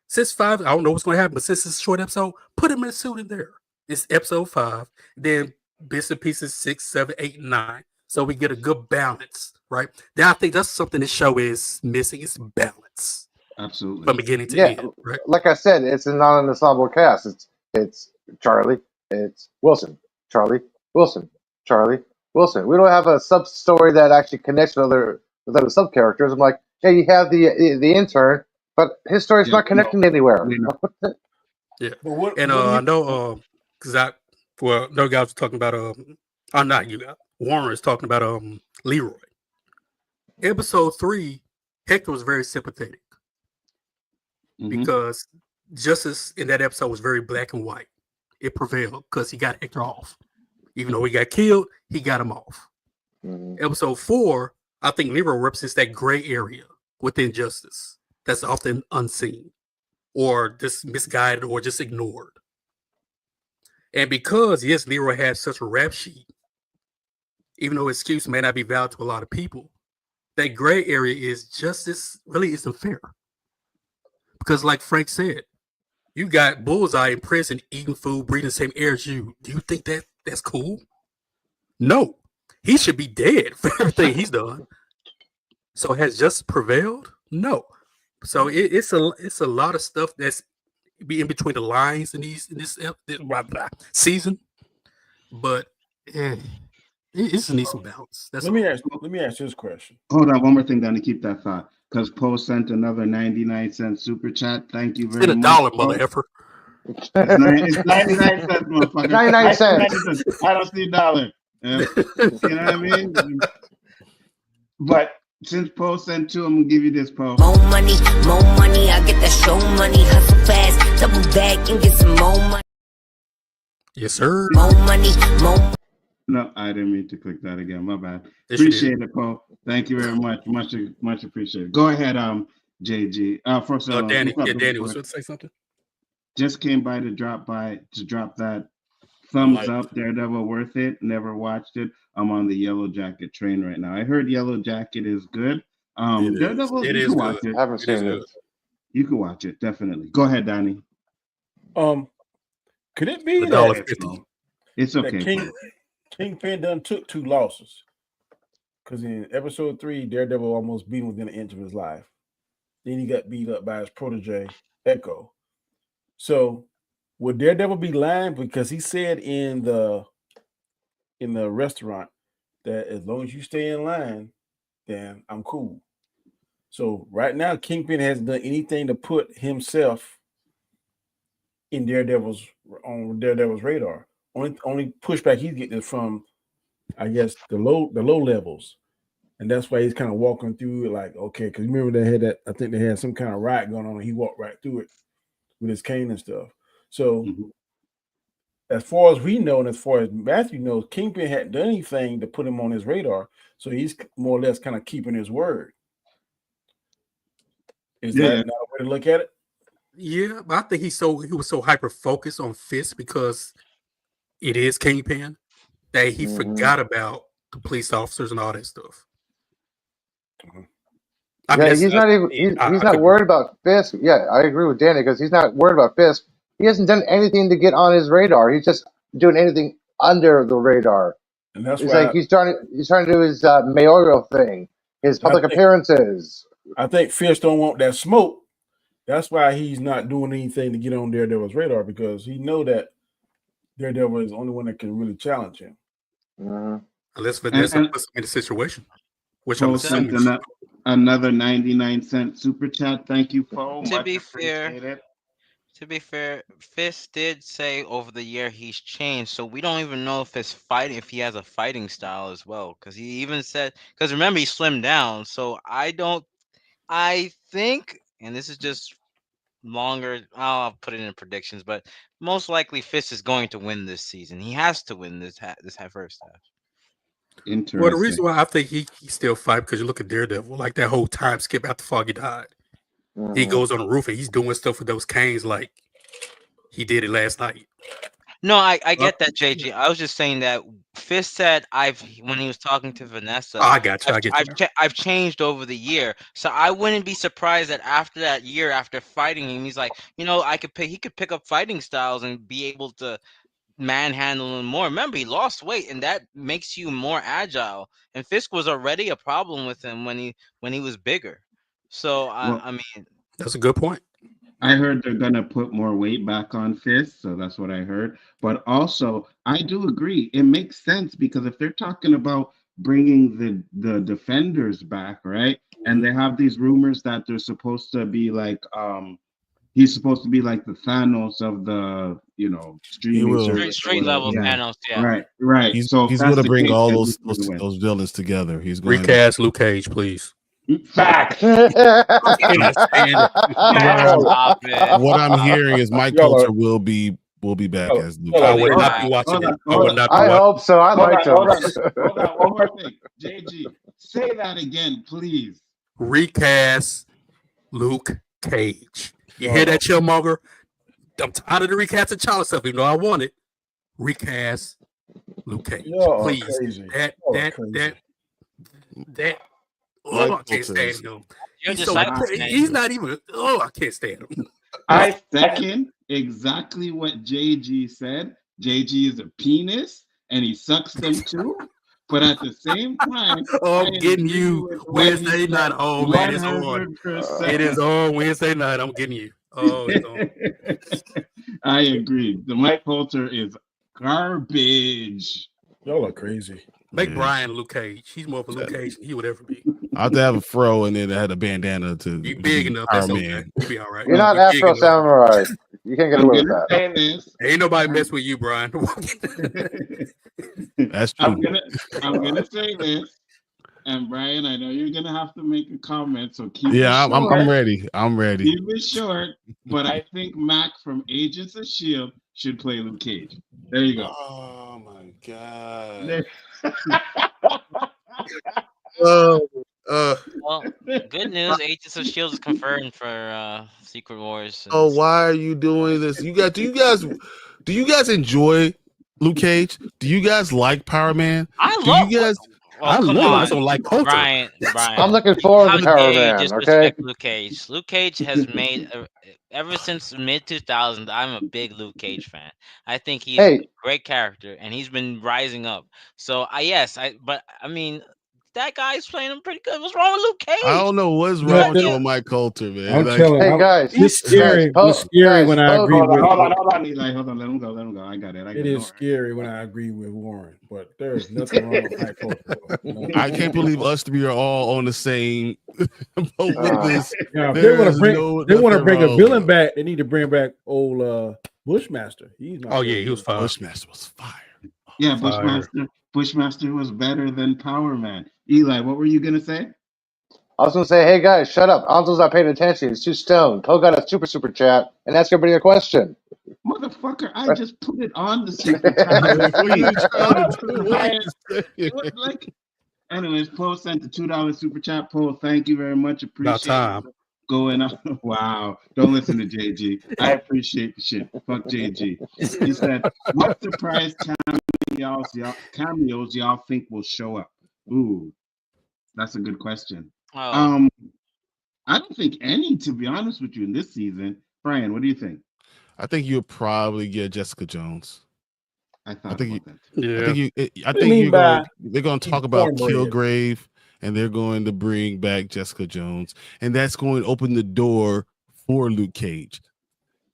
Since 5, I don't know what's going to happen, but since it's a short episode, put him in a suit in there. It's episode 5. Then bits and pieces 6, 7, 8, 9. So we get a good balance, right? Then I think that's something this show is missing. It's balance. Absolutely. From beginning to end, right? Like I said, it's a non-ensemble cast. It's Charlie, it's Wilson, Charlie, Wilson, Charlie, Wilson. We don't have a sub-story that actually connects with other sub-characters. I'm like, hey, you have the intern, but his story's Yeah, not connecting anywhere. we know. What the- Yeah. But what? And what do I you- know because no guys was talking about I'm not you. Warren is talking about Leroy. Episode 3, Hector was very sympathetic Mhm. because justice in that episode was very black and white. It prevailed because he got Hector off. Even though he got killed, he got him off. Mhm. Episode 4, I think Leroy represents that gray area within justice that's often unseen or just misguided or just ignored. And because, yes, Leroy had such a rap sheet, even though his excuse may not be valid to a lot of people, that gray area is justice really isn't fair. Because like Frank said, you got Bullseye in prison eating food, breathing the same air as you. Do you think that's cool? No. He should be dead for everything he's done. So has justice prevailed? No. So it's a lot of stuff that's be in between the lines in this season, but it just needs some balance. That's let me ask you this question. Hold on, one more thing, Danny. Keep that thought. Because Poe sent another 99-cent super chat. Thank you very much. $1, mother effer. It's 99 cents, motherfucker. 99 cents. I don't see a dollar. You know what I mean? But since Poe sent 2, I'm gonna give you this, Poe. More money, I get that show money, hustle fast, double back and get some more money. Yes, sir. More money, more. No, I didn't mean to click that again. My bad. Yes, you Appreciate it, Poe. Thank you very much. Much appreciated. Go ahead, JG. First of all, Danny. Yeah, Danny was going to say something. Just came by to drop that thumbs up. Daredevil worth it. Never watched it. I'm on the Yellow Jacket train right now. I heard Yellow Jacket is good. Daredevil, you can watch it. I haven't seen it. You can watch it, definitely. Go ahead, Danny. Could it be that $1.50. It's okay. Kingpin done took 2 losses? Because in episode 3, Daredevil almost beat him within an inch of his life. Then he got beat up by his protege, Echo. So would Daredevil be lying? Because he said in the restaurant that as long as you stay in line, then I'm cool. So right now, Kingpin hasn't done anything to put himself in Daredevil's radar. Only pushback he's getting is from, I guess, the low levels, and that's why he's kind of walking through it like, okay, because remember they had that. I think they had some kind of riot going on, and he walked right through it with his cane and stuff. So, as far as we know, and as far as Matthew knows, Kingpin hadn't done anything to put him on his radar, so he's more or less kind of keeping his word. Is that not a way to look at it? Yeah, but I think he was so hyper focused on Fist because it is Kingpin that he forgot about the police officers and all that stuff. I mean, he's not worried about Fisk. Yeah, I agree with Danny because he's not worried about Fisk. He hasn't done anything to get on his radar. He's just doing anything under the radar. And that's it's why like he's trying to do his mayoral thing, his public appearances. I think Fisk don't want that smoke. That's why he's not doing anything to get on Daredevil's radar because he know that Daredevil is the only one that can really challenge him. Unless Vanessa puts him in a situation, which I'm assuming. Another 99-cent super chat. Thank you, Poe. To be fair, Fist did say over the year he's changed, so we don't even know if he has a fighting style as well. Because he even said, because remember he slimmed down, so I think, and this is just longer. I'll put it in predictions, but most likely Fist is going to win this season. He has to win this first half. Interesting. Well, the reason why I think he still fight because you look at Daredevil, like that whole time skip after Foggy died. He goes on the roof and he's doing stuff with those canes like he did it last night. No, I get that, JG. I was just saying that Fist said when he was talking to Vanessa. I got you. I've changed over the year, so I wouldn't be surprised that after that year, after fighting him, he's like, he could pick up fighting styles and be able to manhandle him more. Remember, he lost weight, and that makes you more agile. And Fisk was already a problem with him when he was bigger. So I mean, that's a good point. I heard they're gonna put more weight back on Fist, so that's what I heard. But also, I do agree. It makes sense because if they're talking about bringing the defenders back, right? And they have these rumors that they're supposed to be like he's supposed to be like the Thanos of the streaming will. service. Street level Yeah. Thanos, yeah. Right. So if He's that's going to the bring case, all then those he's gonna win. those villains together. He's going Recast Luke Cage, please. Fact. Stop it. What I'm hearing is Mike Y'all are- Coulter will be back as Luke. I Cage. would not be watching it. I would not be I watching. hope so. I liked him. Hold on, one more thing. JG, say that again, please. Recast Luke Cage. You hear that, Chillmonger? I'm tired of the recast of T'Challa stuff, even though I want it. Recast Luke Cage, Y'all are please. crazy. That. Mike Oh, I can't Coulter stand is- him. You're He's, so, disciples, man. he's not even. Oh, I can't stand him. I second exactly what JG said. JG is a penis and he sucks them too. But at the same time, Oh, I I'm getting agree you with what Wednesday he night. said. Oh man, it's on. 100%. It is on Wednesday night. I'm getting you. Oh, it's on. I agree. The Mike Coulter is garbage. Y'all are crazy. Make Yeah. Brian Luke Cage. He's more of a Luke Cage than he would ever be. I have to have a fro and then I had a bandana to You big enough. Power That's okay. Man. You be all right. You're not You big Afro enough. Samurai. You can't get I'm away with gonna that. say this. Ain't nobody mess with you, Brian. That's true. I'm gonna say this. And Brian, I know you're gonna have to make a comment, so keep Yeah, it I'm short. ready. I'm ready. Keep it short, but I think Mac from Agents of S.H.I.E.L.D. should play Luke Cage. There you go. Oh my god. There- Well, good news. Agents of S.H.I.E.L.D. is confirmed for Secret Wars. Oh, why are you doing this? Do you guys enjoy Luke Cage? Do you guys like Power Man? I Do love. you guys? Well, I come love it. I on, don't like culture. Brian. I'm looking forward How to Power dare you Man. Okay. disrespect Luke Cage? Luke Cage has made ever since mid 2000s. I'm a big Luke Cage fan. I think he's a Hey, great character, and he's been rising up. So but I mean, that guy's playing him pretty good. What's wrong with Luke Cage? I don't know what's No, wrong with no. you and Mike Coulter, man. I'm Like, telling hey you, guys. it's scary. Guys, It's scary when I guys, agree with. Hold on, Eli. Hold on, let him go. I got it. It is scary when I agree with Warren, but there's nothing wrong with Mike Coulter. I can't believe us three are all on the same boat with this. Now, if they There want is to bring, they want to nothing bring a wrong villain with it. back. They need to bring back old Bushmaster. He's not. Oh yeah, he was fine. Bushmaster was fire. Yeah, Fire. Bushmaster was better than Power Man. Eli, what were you gonna say? I was gonna say, hey guys, shut up. Anzo's not paying attention. He's too stoned. Poe got a super chat and ask everybody a question. Motherfucker, I just put it on the super chat. What are you trying to do? What are you saying? Like, anyways, Poe sent the $2 super chat. Poe, thank you very much. Appreciate About time. it. Going on. Wow. Don't listen to JG. I appreciate the shit. Fuck JG. He said, what surprise cameos y'all think will show up? Ooh, that's a good question. Oh, I don't think any, to be honest with you, in this season. Brian, what do you think? I think you'll probably get Jessica Jones. I thought think about that. Yeah. I do you think mean by they're going to he's talk about cornbread? Kilgrave, and they're going to bring back Jessica Jones, and that's going to open the door for Luke Cage.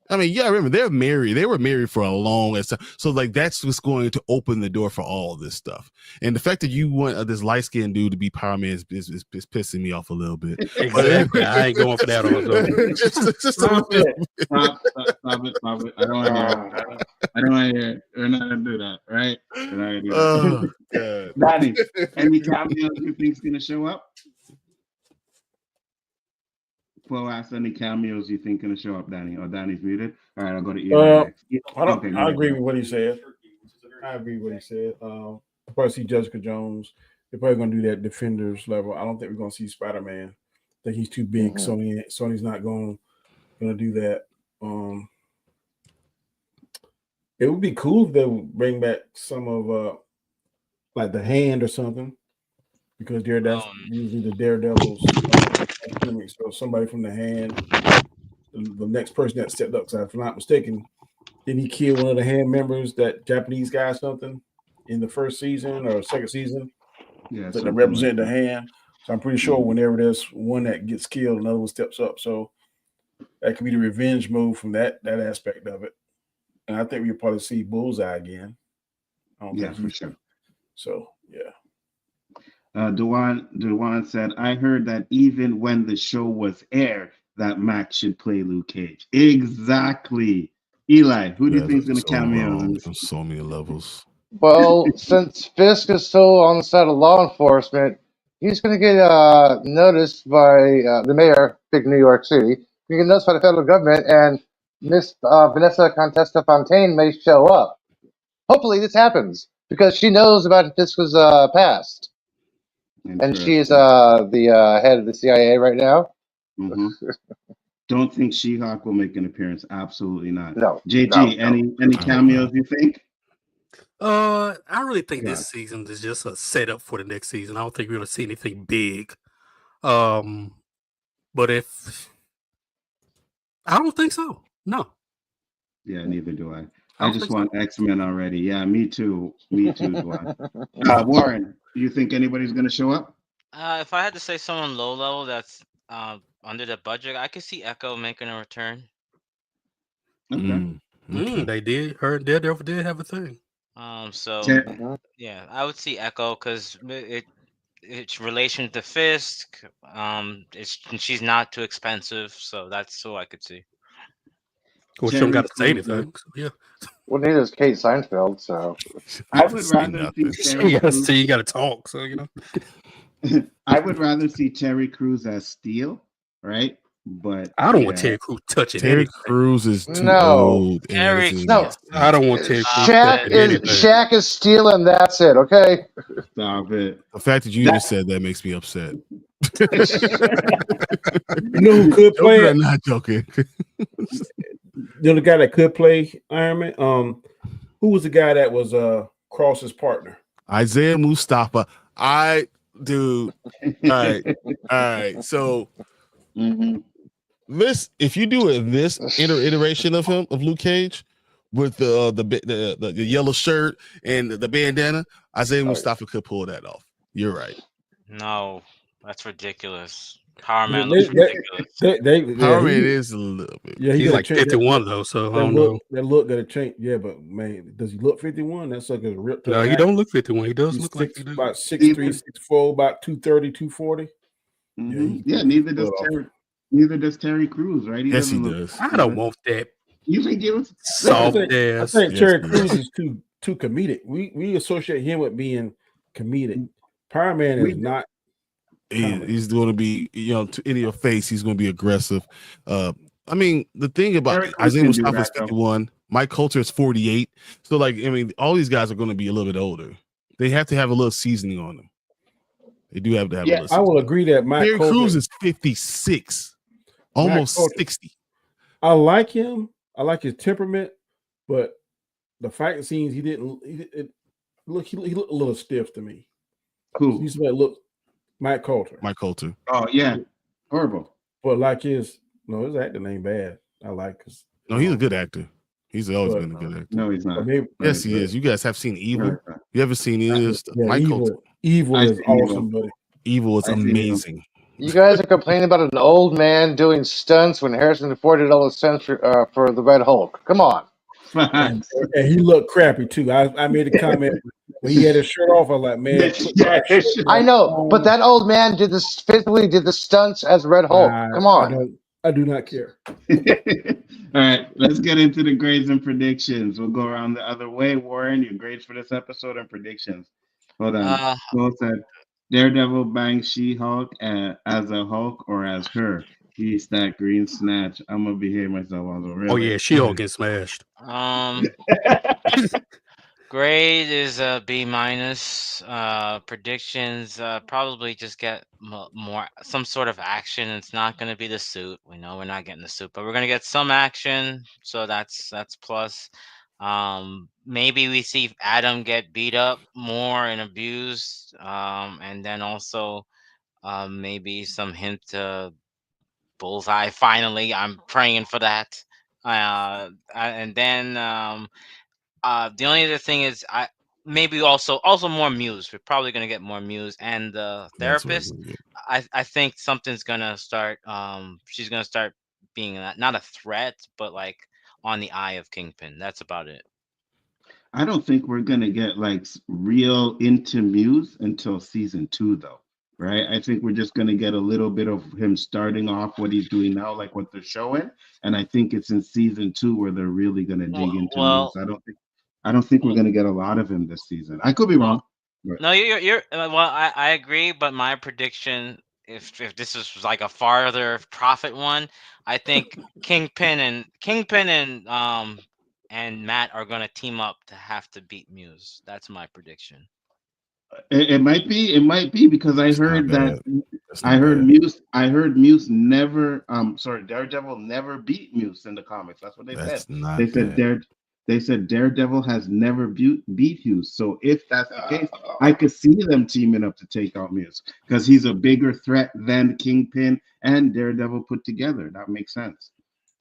I mean, yeah, remember they're married. They were married for a long time. So like that's what's going to open the door for all of this stuff. And the fact that you want this light-skinned dude to be Power Man is pissing me off a little bit. Exactly. I ain't going for that on Just a little bit. Stop it. I don't want to hear it. I don't want to hear it. We're not going to do that, right? We're not going to do that. Oh, God. Danny, any cameos you think's going to show up? Flo asked any cameos you think going to show up, Danny. Or Danny's muted. All right, I'll go to Eli next. I agree with what he said. Probably see Jessica Jones. They're probably going to do that Defenders level. I don't think we're going to see Spider-Man. I think he's too big. Sony's not going to do that. It would be cool if they would bring back some of like the Hand or something, because that's usually the Daredevil's gimmick. So somebody from the Hand, the next person that stepped up. So if I'm not mistaken, didn't he kill one of the Hand members, that Japanese guy, something in the first season or second season? Yeah, that represent the Hand. So I'm pretty sure whenever there's one that gets killed, another one steps up. So that could be the revenge move from that aspect of it. And I think we'll probably see Bullseye again. Yeah, for sure. So yeah. Dewan said, I heard that even when the show was aired, that Max should play Luke Cage. Exactly. Eli, who do you think is going to cameo in this? So many levels. Well, since Fisk is still on the side of law enforcement, he's going to get noticed by the mayor, big New York City. You get noticed by the federal government, and Miss Vanessa Contesta Fontaine may show up. Hopefully, this happens because she knows about Fisk's past, and she is the head of the CIA right now. Mm-hmm. Don't think She-Hulk will make an appearance. Absolutely not. No. JG, no. any cameos you think? I really think this season is just a setup for the next season. I don't think we're going to see anything big. But if I don't think so, no. Yeah, neither do I. I just want X-Men already. Yeah, me too. Me too. Warren, do you think anybody's going to show up? If I had to say someone low level that's under the budget, I could see Echo making a return. Okay. They did. Her and Daredevil did have a thing. Yeah, I would see Echo because it's relation to Fisk. She's not too expensive, so that's who I could see. Well, she don't got to say anything. So, yeah. Well, neither is Kate Seinfeld. So I would rather see you got to talk. So you know. I would rather see Terry Crews as Steel, right? But I don't want Terry Crews touching Terry Crews is too old. Terry, I don't want Terry Crews. Shaq is Steel, and that's it. Okay. Stop it. The fact that you just said that makes me upset. You know who could play it? I'm not joking. You know the guy that could play Iron Man? Who was the guy that was Cross's partner? Isaiah Mustafa. Dude. All right. So this, if you do this iteration of him, of Luke Cage, with the yellow shirt and the bandana, Isaiah Mustafa could pull that off. You're right. No, that's ridiculous. Power Man looks ridiculous. Power Man is a little bit. Yeah, he's like 51 though, so I don't know. That look gotta change. Yeah, but man, does he look 51? That sucker is ripped. No, he don't look 51. He does look like about 6'3", 6'4", about 230, 240. Yeah, neither does Terry Crews, right? Yes, he does. I don't want that. You think it was soft ass? I think Terry Crews is too comedic. We associate him with being comedic. Power Man is not. He's going to be, in your face. He's going to be aggressive. I mean, the thing about Isaiah Mustafa is 51, Mike Coulter is 48. So, all these guys are going to be a little bit older. They have to have a little seasoning on them. They do have to have a little seasoning. I will agree that Mike Terry Crews is 56, almost 60. I like him. I like his temperament, but the fighting scenes, he looked a little stiff to me. Cool. He's like, look. Mike Coulter. Oh yeah, horrible. But his acting ain't bad. I like his. No, he's a good actor. He's always been a good actor. No, he's not. Yes, he is. You guys have seen Evil. You ever seen any of this stuff? Mike Coulter. Evil is awesome, buddy. Evil is amazing. You guys are complaining about an old man doing stunts when Harrison Ford did all the stunts for the Red Hulk. Come on. And he looked crappy too. I made a comment when he had his shirt off. I was like, man, I know, but that old man physically did the stunts as Red Hulk. Come on. I do not care. All right, let's get into the grades and predictions. We'll go around the other way. Warren, your grades for this episode and predictions. Hold on. Will said Daredevil bangs She-Hulk as a Hulk or as her. He's that green snatch. I'm gonna behave myself on the real. Oh yeah, She-Hulk gets smashed. Grade is a B-. Predictions probably just get more some sort of action. It's not going to be the suit. We know we're not getting the suit, but we're going to get some action. So that's plus. Maybe we see Adam get beat up more and abused, and then also maybe some hint to Bullseye. Finally, I'm praying for that. And then the only other thing is maybe also more Muse. We're probably gonna get more Muse and the therapist. I think something's gonna start. She's gonna start being not a threat, but on the eye of Kingpin. That's about it. I don't think we're gonna get like real into Muse until season 2, though, right? I think we're just gonna get a little bit of him starting off what he's doing now, like what they're showing, and I think it's in season 2 where they're really gonna dig into Muse. Well, I don't think we're gonna get a lot of him this season. I could be well, wrong, but no, you're well. I agree, but my prediction, if this is like a farther profit one, I think Kingpin and Matt are gonna team up to have to beat Muse. That's my prediction. it might be because I It's not heard that bad. It's not bad. I heard Muse never sorry, Daredevil never beat Muse in the comics. That's what they said. That's not They said bad. they said Daredevil has never beat Muse. So if that's the case, I could see them teaming up to take out Muse because he's a bigger threat than Kingpin and Daredevil put together. That makes sense.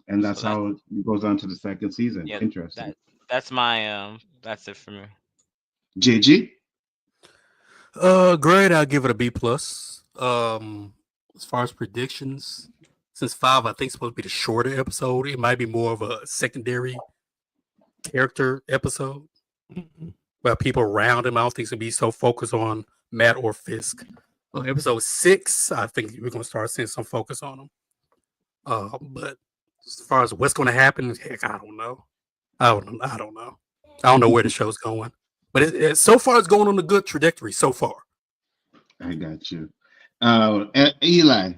And So that's how it goes on to the second season. yeah, Interesting. that's my that's it for me. JG? Grade, I'll give it a B plus. As far as predictions, since 5, I think, is supposed to be the shorter episode, it might be more of a secondary character episode. Where people around him, I don't think it's gonna be so focused on Matt or Fisk. Episode 6, I think we're gonna start seeing some focus on him. But as far as what's gonna happen, heck, I don't know. I don't know. I don't know where the show's going. But so far, it's going on a good trajectory so far. I got you. Eli.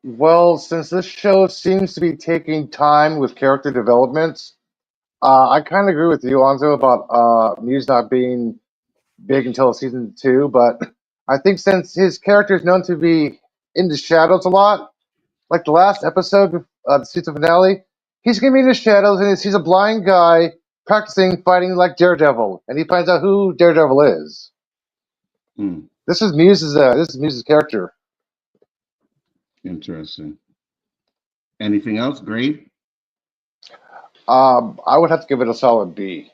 Well, since this show seems to be taking time with character developments, I kind of agree with you, Anzo, about Muse not being big until season 2. But I think since his character is known to be in the shadows a lot, like the last episode, the season finale, he's going to be in the shadows and he's a blind guy practicing fighting like Daredevil, and he finds out who Daredevil is. Hmm. This is Muse's character. Interesting. Anything else? Grade? I would have to give it a solid B.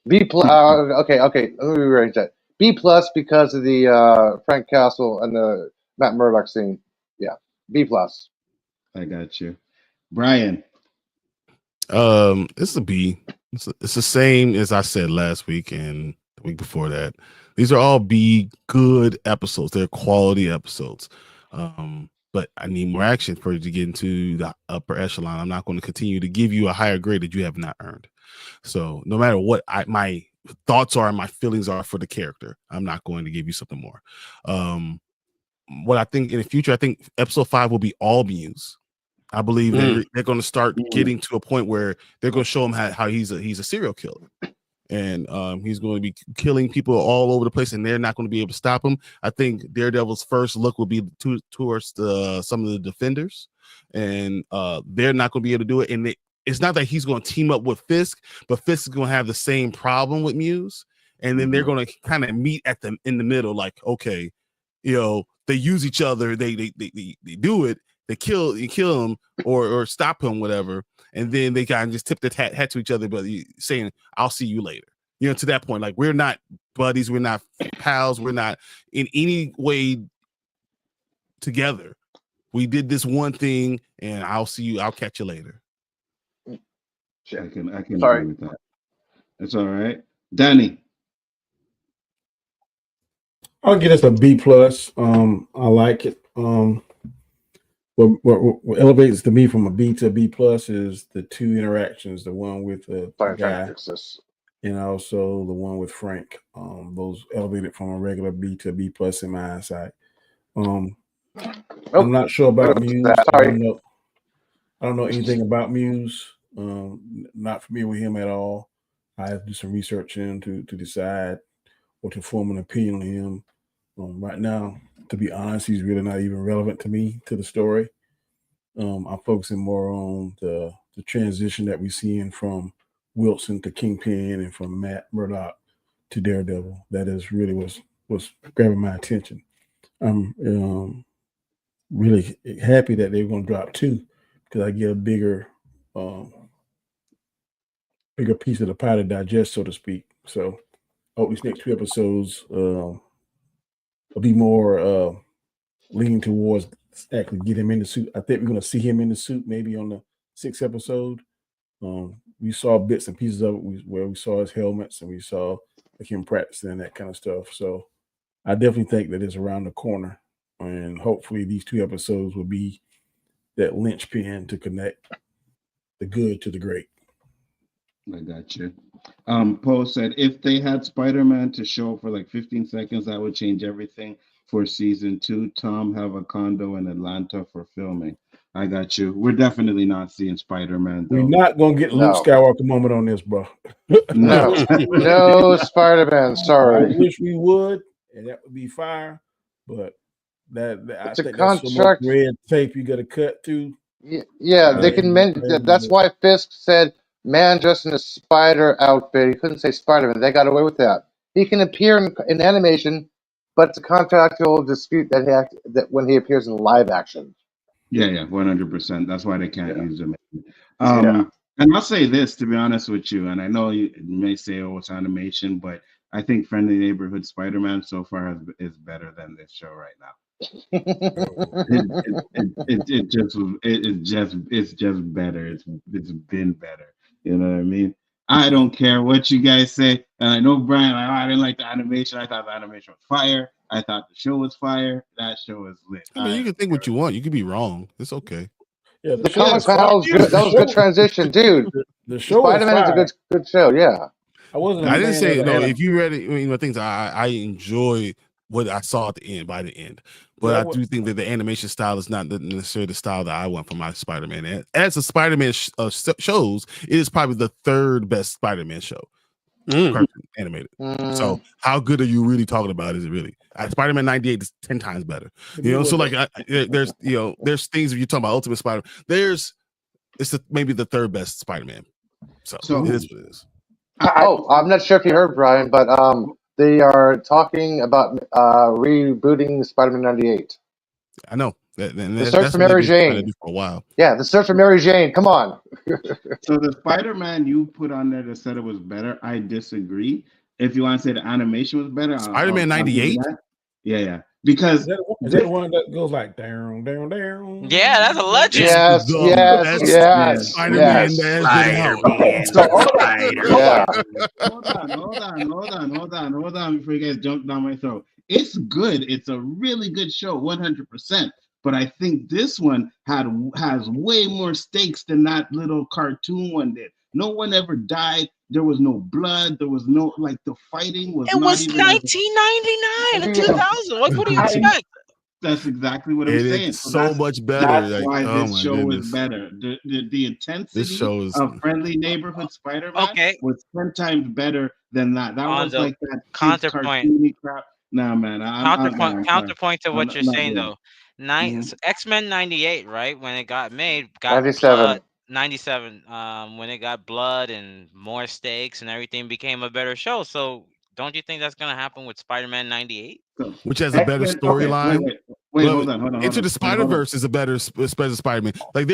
B plus. Okay. Let me rearrange that. B plus because of the Frank Castle and the Matt Murdock scene. Yeah, B plus. I got you. Brian. It's a B. It's the same as I said last week and the week before that. These are all B good episodes. They're quality episodes. But I need more action for you to get into the upper echelon. I'm not going to continue to give you a higher grade that you have not earned. So no matter what my thoughts are and my feelings are for the character, I'm not going to give you something more. What I think in the future, I think episode 5 will be all Muse. I believe they're going to start getting to a point where they're going to show him how he's a serial killer. And he's going to be killing people all over the place, and they're not going to be able to stop him. I think Daredevil's first look will be towards some of the defenders, and they're not going to be able to do it. And it's not that he's going to team up with Fisk, but Fisk is going to have the same problem with Muse, and then they're going to kind of meet in the middle. Like, okay, they use each other, they do it, they kill him or stop him, whatever. And then they kind of just tip their hat to each other, but saying, I'll see you later. To that point, like, we're not buddies. We're not pals. We're not in any way together. We did this one thing, and I'll see you. I'll catch you later. I can agree with that. That's all right. Danny. I'll give this a B plus. I like it. What elevates to me from a B to a B plus is the 2 interactions, the one with the guy and also the one with Frank. Those elevated from a regular B to a B plus in my eyesight. I'm not sure about Muse. I don't know anything about Muse. Not familiar with him at all. I have to do some research in to decide or to form an opinion on him. Right now, to be honest, he's really not even relevant to me, to the story. I'm focusing more on the transition that we're seeing from Wilson to Kingpin and from Matt Murdock to Daredevil. That is really what's grabbing my attention. I'm really happy that they're going to drop 2 because I get a bigger piece of the pie to digest, so to speak. So I hope these next 2 episodes will be more leaning towards actually get him in the suit. I think we're going to see him in the suit maybe on the 6th episode. We saw bits and pieces of it where we saw his helmets and we saw him practicing and that kind of stuff. So I definitely think that it's around the corner, and hopefully these 2 episodes will be that linchpin to connect the good to the great. I got you. Poe said if they had Spider-Man to show for like 15 seconds, that would change everything for season 2. Tom have a condo in Atlanta for filming. I got you. We're definitely not seeing Spider-Man though. We're not gonna get Luke Skywalker moment on this, bro. No, no Spider-Man. I Sorry. wish we would, and that would be fire. But that I It's a think that's so much contract. red tape you got to cut to. Yeah, they can mention. That's why Fisk said man dressed in a spider outfit. He couldn't say Spider-Man. They got away with that. He can appear in animation, but it's a contractual dispute that when he appears in live action. Yeah, 100%. That's why they can't use him. And I'll say this, to be honest with you, and I know you may say, oh, it's animation, but I think Friendly Neighborhood Spider-Man so far is better than this show right now. It's just better. It's been better. You know what I mean? I don't care what you guys say. And I know Brian, I didn't like the animation. I thought the animation was fire. I thought the show was fire. That show is lit. I mean, you can think what you want. You can be wrong. It's okay. Yeah, the comic panel was good. That was a good transition, dude. The show Spider-Man is a good show. Yeah. I didn't say no. If you read it, I mean, things I enjoy what I saw at the end. By the end, but I do think that the animation style is not necessarily the style that I want for my Spider-Man. And as a Spider-Man shows, it is probably the 3rd best Spider-Man show. Animated. So how good are you really talking about? Is it really? Spider-Man 98 is 10 times better. You know, so like there's there's things if you're talking about Ultimate Spider-Man, maybe the 3rd best Spider-Man. So it is what it is. I'm not sure if you heard, Brian, but they are talking about rebooting Spider-Man 98. I know. The Search for Mary Jane. For a while. Yeah, The Search for Mary Jane. Come on. So the Spider-Man you put on there that said it was better, I disagree. If you want to say the animation was better, Spider-Man 98. Yeah. Because is that the one that goes like down? Yeah, that's a legend. Yes. Spider-Man. Hold on before you guys jump down my throat. It's good. It's a really good show, 100%. But I think this one has way more stakes than that little cartoon one did. No one ever died. There was no blood. There was no the fighting was. It was 1999 and 2000. What do you expect? That's exactly what I'm saying. It's so much better. That's why this show is better. The intensity of Friendly Neighborhood Spider-Man was 10 times better than that. That was like that cartoony crap. Nah, man. Counterpoint to what you're saying though. X-Men 98, right? When it got made, 97. 97. When it got blood and more stakes and everything became a better show. So don't you think that's gonna happen with Spider-Man 98? Which has a better storyline. Wait, hold on. Into the Spider-Verse is a better Spider-Man. Like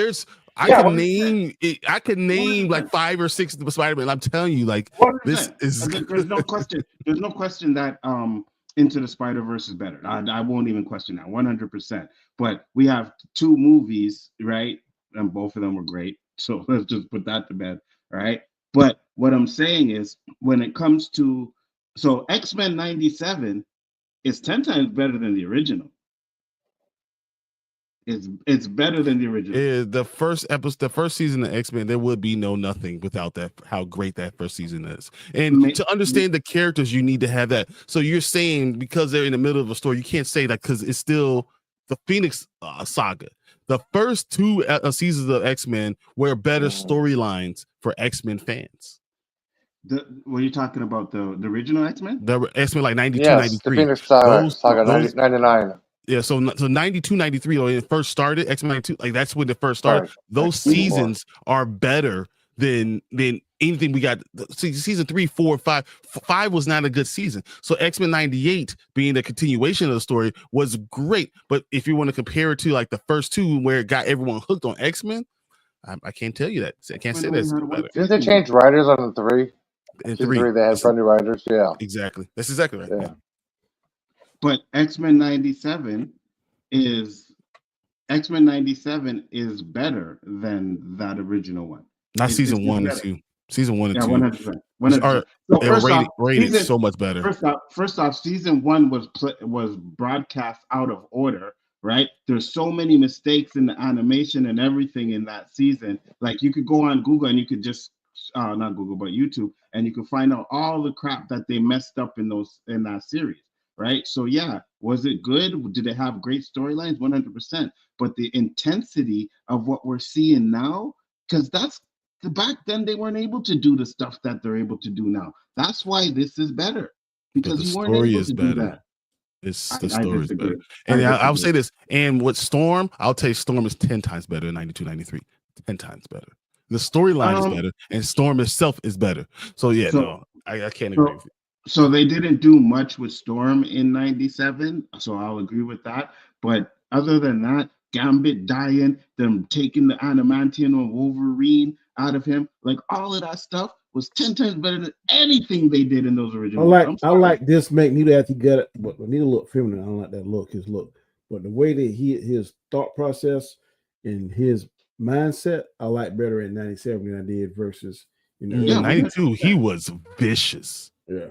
I can name like 5 or 6 of the Spider-Man. I'm telling you, like 100%. This is there's no question. There's no question that Into the Spider-Verse is better. I won't even question that 100%. But we have 2 movies, right? And both of them were great. So let's just put that to bed, right? But what I'm saying is when it comes to X-Men 97 is 10 times better than the original. It's better than the original. The first season of X-Men, there would be nothing without that. How great that first season is, and to understand the characters, you need to have that. So you're saying because they're in the middle of a story, you can't say that because it's still the Phoenix saga. The first 2 seasons of X-Men were better storylines for X-Men fans. Were you talking about the original X-Men? The X-Men like 92, yes, 93. The Phoenix saga 99. Yeah, so 92, 93, when it first started, X-Men 92, like that's when it first started. Right. Those seasons are better than anything we got. Season 3, 4, 5. 5 was not a good season. So X-Men 98 being the continuation of the story was great. But if you want to compare it to like the first 2 where it got everyone hooked on X-Men, I can't tell you that. I can't say that's better. Didn't they change writers on the 3? In 3 they had brand new writers. Yeah. Exactly. That's exactly right. Yeah. But X-Men 97 is better than that original one. Not It's season just 1 and better. 2. Season 1 and Yeah, 2 100%. are 100%. So they're rated so much better. First off, season 1 was broadcast out of order, right? There's so many mistakes in the animation and everything in that season. Like you could go on Google and you could just not Google but YouTube, and you could find out all the crap that they messed up in that series, right? So yeah, was it good? Did it have great storylines? 100%. But the intensity of what we're seeing now, because back then they weren't able to do the stuff that they're able to do now. That's why this is better, because the you weren't story able is to better. do that. The I story is better. disagree. And I would say this, and with Storm, I'll tell you Storm is 10 times better than 92, 93. 10 times better. The storyline is better, and Storm itself is better. So yeah, I can't agree with you. So they didn't do much with Storm in 97, so I'll agree with that. But other than that, Gambit dying, them taking the adamantium and Wolverine out of him, like all of that stuff was 10 times better than anything they did in those original. I like this Magneto after he got it, but Magneto look feminine. I don't like that look, his look. But the way that his thought process and his mindset, I like better in 97 than I did versus in 92. He was vicious. Yeah.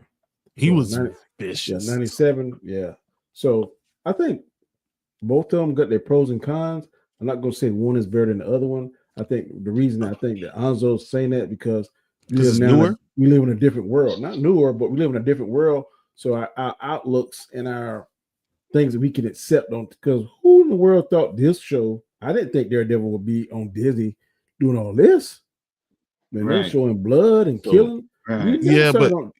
He was vicious. Yeah, 97. Yeah. So I think both of them got their pros and cons. I'm not going to say one is better than the other one. I think the reason I think that Nzo's saying that because we live in a different world. Not newer, but we live in a different world. So our outlooks and our things that we can accept on, because who in the world thought this show? I didn't think Daredevil would be on Disney doing all this. Man, they're showing blood and killing.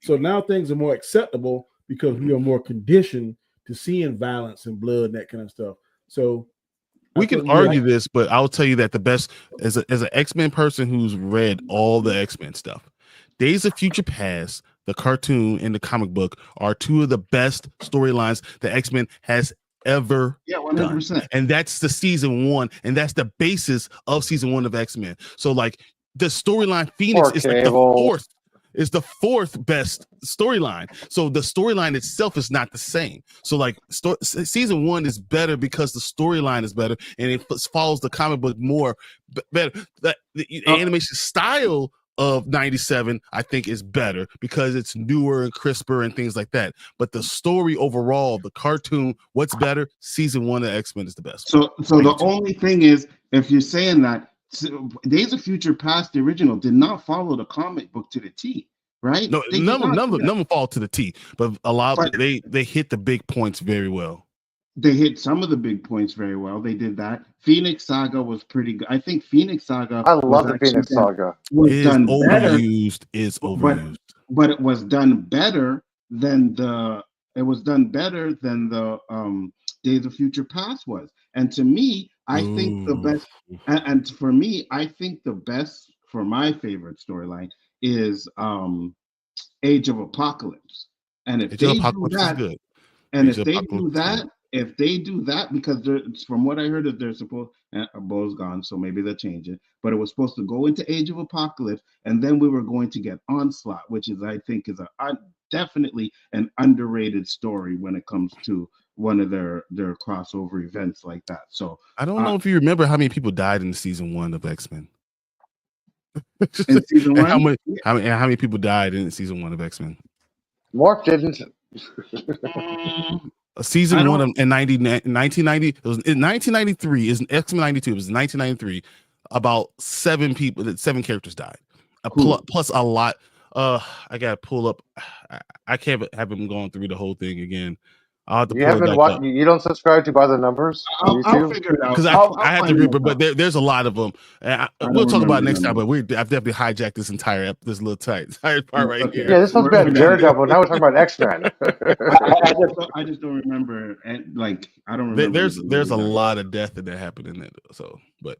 So now things are more acceptable because we are more conditioned to seeing violence and blood and that kind of stuff. So we can argue this, but I'll tell you that the best as an X-Men person who's read all the X-Men stuff, Days of Future Past, the cartoon and the comic book are two of the best storylines the X-Men has ever done. And that's the season 1, and that's the basis of season 1 of X-Men. So like the storyline Phoenix is like the fourth best storyline. So the storyline itself is not the same. So like season 1 is better because the storyline is better and it follows the comic book more better. The animation style of 97 I think is better because it's newer and crisper and things like that. But the story overall, the cartoon, what's better? Season 1 of X-Men is the best. So the only thing is, if you're saying that, Days of Future Past, the original, did not follow the comic book to the T, right? No, none of them fall to the T, but a lot of they hit the big points very well. They hit some of the big points very well. They did that. Phoenix Saga was pretty good. I think Phoenix Saga. I love the Phoenix Saga. Was done overused. Is overused. But it was done better than the. It was done better than the Days of Future Past was. And to me, I think the best. And for me, I think the best for my favorite storyline is Age of Apocalypse. And if they do that, and if they do that. If they do that, because from what I heard, that they're supposed, Bo's gone, so maybe they'll change it. But it was supposed to go into Age of Apocalypse, and then we were going to get Onslaught, which is, I think, is definitely an underrated story when it comes to one of their crossover events like that. So I don't know if you remember how many people died in season 1 of X-Men. In season 1, how many people died in season 1 of X-Men? Mark didn't. Season 1 in 1990, it was in 1993, is X-Men 92, it was 1993, about 7 characters died. Plus a lot. I gotta pull up. I can't have him going through the whole thing again. I'll have to you haven't watched. You don't subscribe to by the numbers. I'll figure it out because I have to remember, but there's a lot of them. We'll talk about it next time. But I've definitely hijacked this entire this little tight part right here. Yeah, this was about Daredevil. Now we're talking about X-Men. I just don't remember. And like I don't remember. There's a lot of death that happened in it. So, but.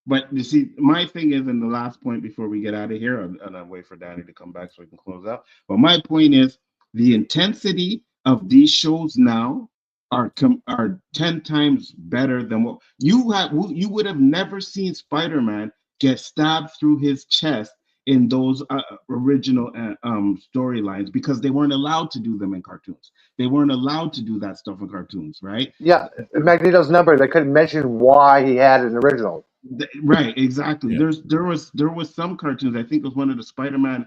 But you see, my thing is, in the last point before we get out of here, and I wait for Danny to come back so we can close out. But my point is, the intensity of these shows now are 10 times better than what you would have never seen Spider-Man get stabbed through his chest in those original storylines because they weren't allowed to do them in cartoons. They weren't allowed to do that stuff in cartoons, right? Yeah, Magneto's number, they couldn't mention why he had an original. Right, exactly. Yeah. There was some cartoons. I think it was one of the Spider-Man,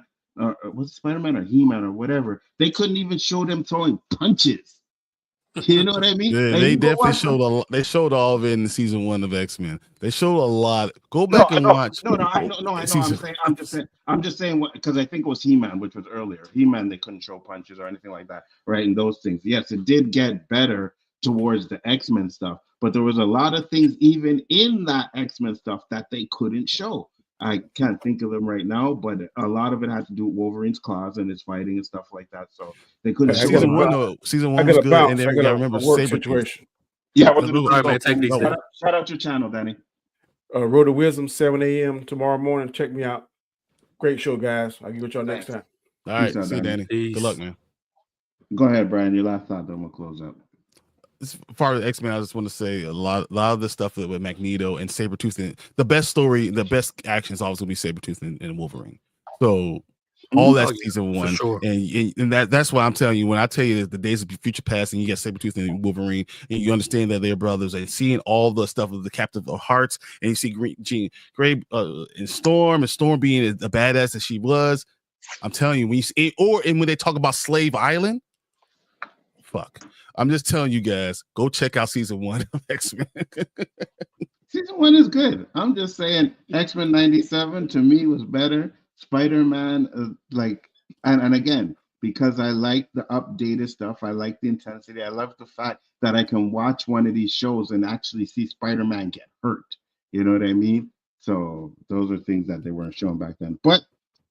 was it Spider-Man or He-Man or whatever. They couldn't even show them throwing punches. You know what I mean? Yeah, Like, they you go definitely watch showed a lot. They showed all of it in season 1 of X-Men. They showed a lot. Go No, back and watch. I know. I'm just saying what, because I think it was He-Man, which was earlier. He-Man, they couldn't show punches or anything like that, right? And those things. Yes, it did get better towards the X-Men stuff, but there was a lot of things even in that X-Men stuff that they couldn't show. I can't think of them right now, but a lot of it had to do with Wolverine's claws and his fighting and stuff like that. So they couldn't I show gotta a lot. Season I one was gotta good, bounce. and then I we got got to a remember work Sabretooth. situation. Yeah, All right, man, take it easy. shout out your channel, Danny. Road to Wisdom, 7 a.m. tomorrow morning. Check me out. Great show, guys. I'll get with y'all next time. All right, Peace out, see you, Danny. Danny. Peace. Good luck, man. Go ahead, Brian. Your last thought, then we'll close up. As far as X-Men, I just want to say a lot of the stuff with Magneto and Sabretooth, and the best story, the best action is always going to be Sabretooth and Wolverine. So all that's season 1, sure. and that's why I'm telling you, when I tell you that the days of future past and you got Sabretooth and Wolverine, and you understand that they're brothers, and seeing all the stuff of the Captive of Hearts, and you see Grey and Storm being a badass that she was. I'm telling you, when you see, and when they talk about Slave Island, fuck. I'm just telling you guys, go check out season 1 of X-Men. Season 1 is good. I'm just saying, X-Men 97 to me was better. Spider-Man, and again, because I like the updated stuff, I like the intensity. I love the fact that I can watch one of these shows and actually see Spider-Man get hurt. You know what I mean? So those are things that they weren't showing back then. But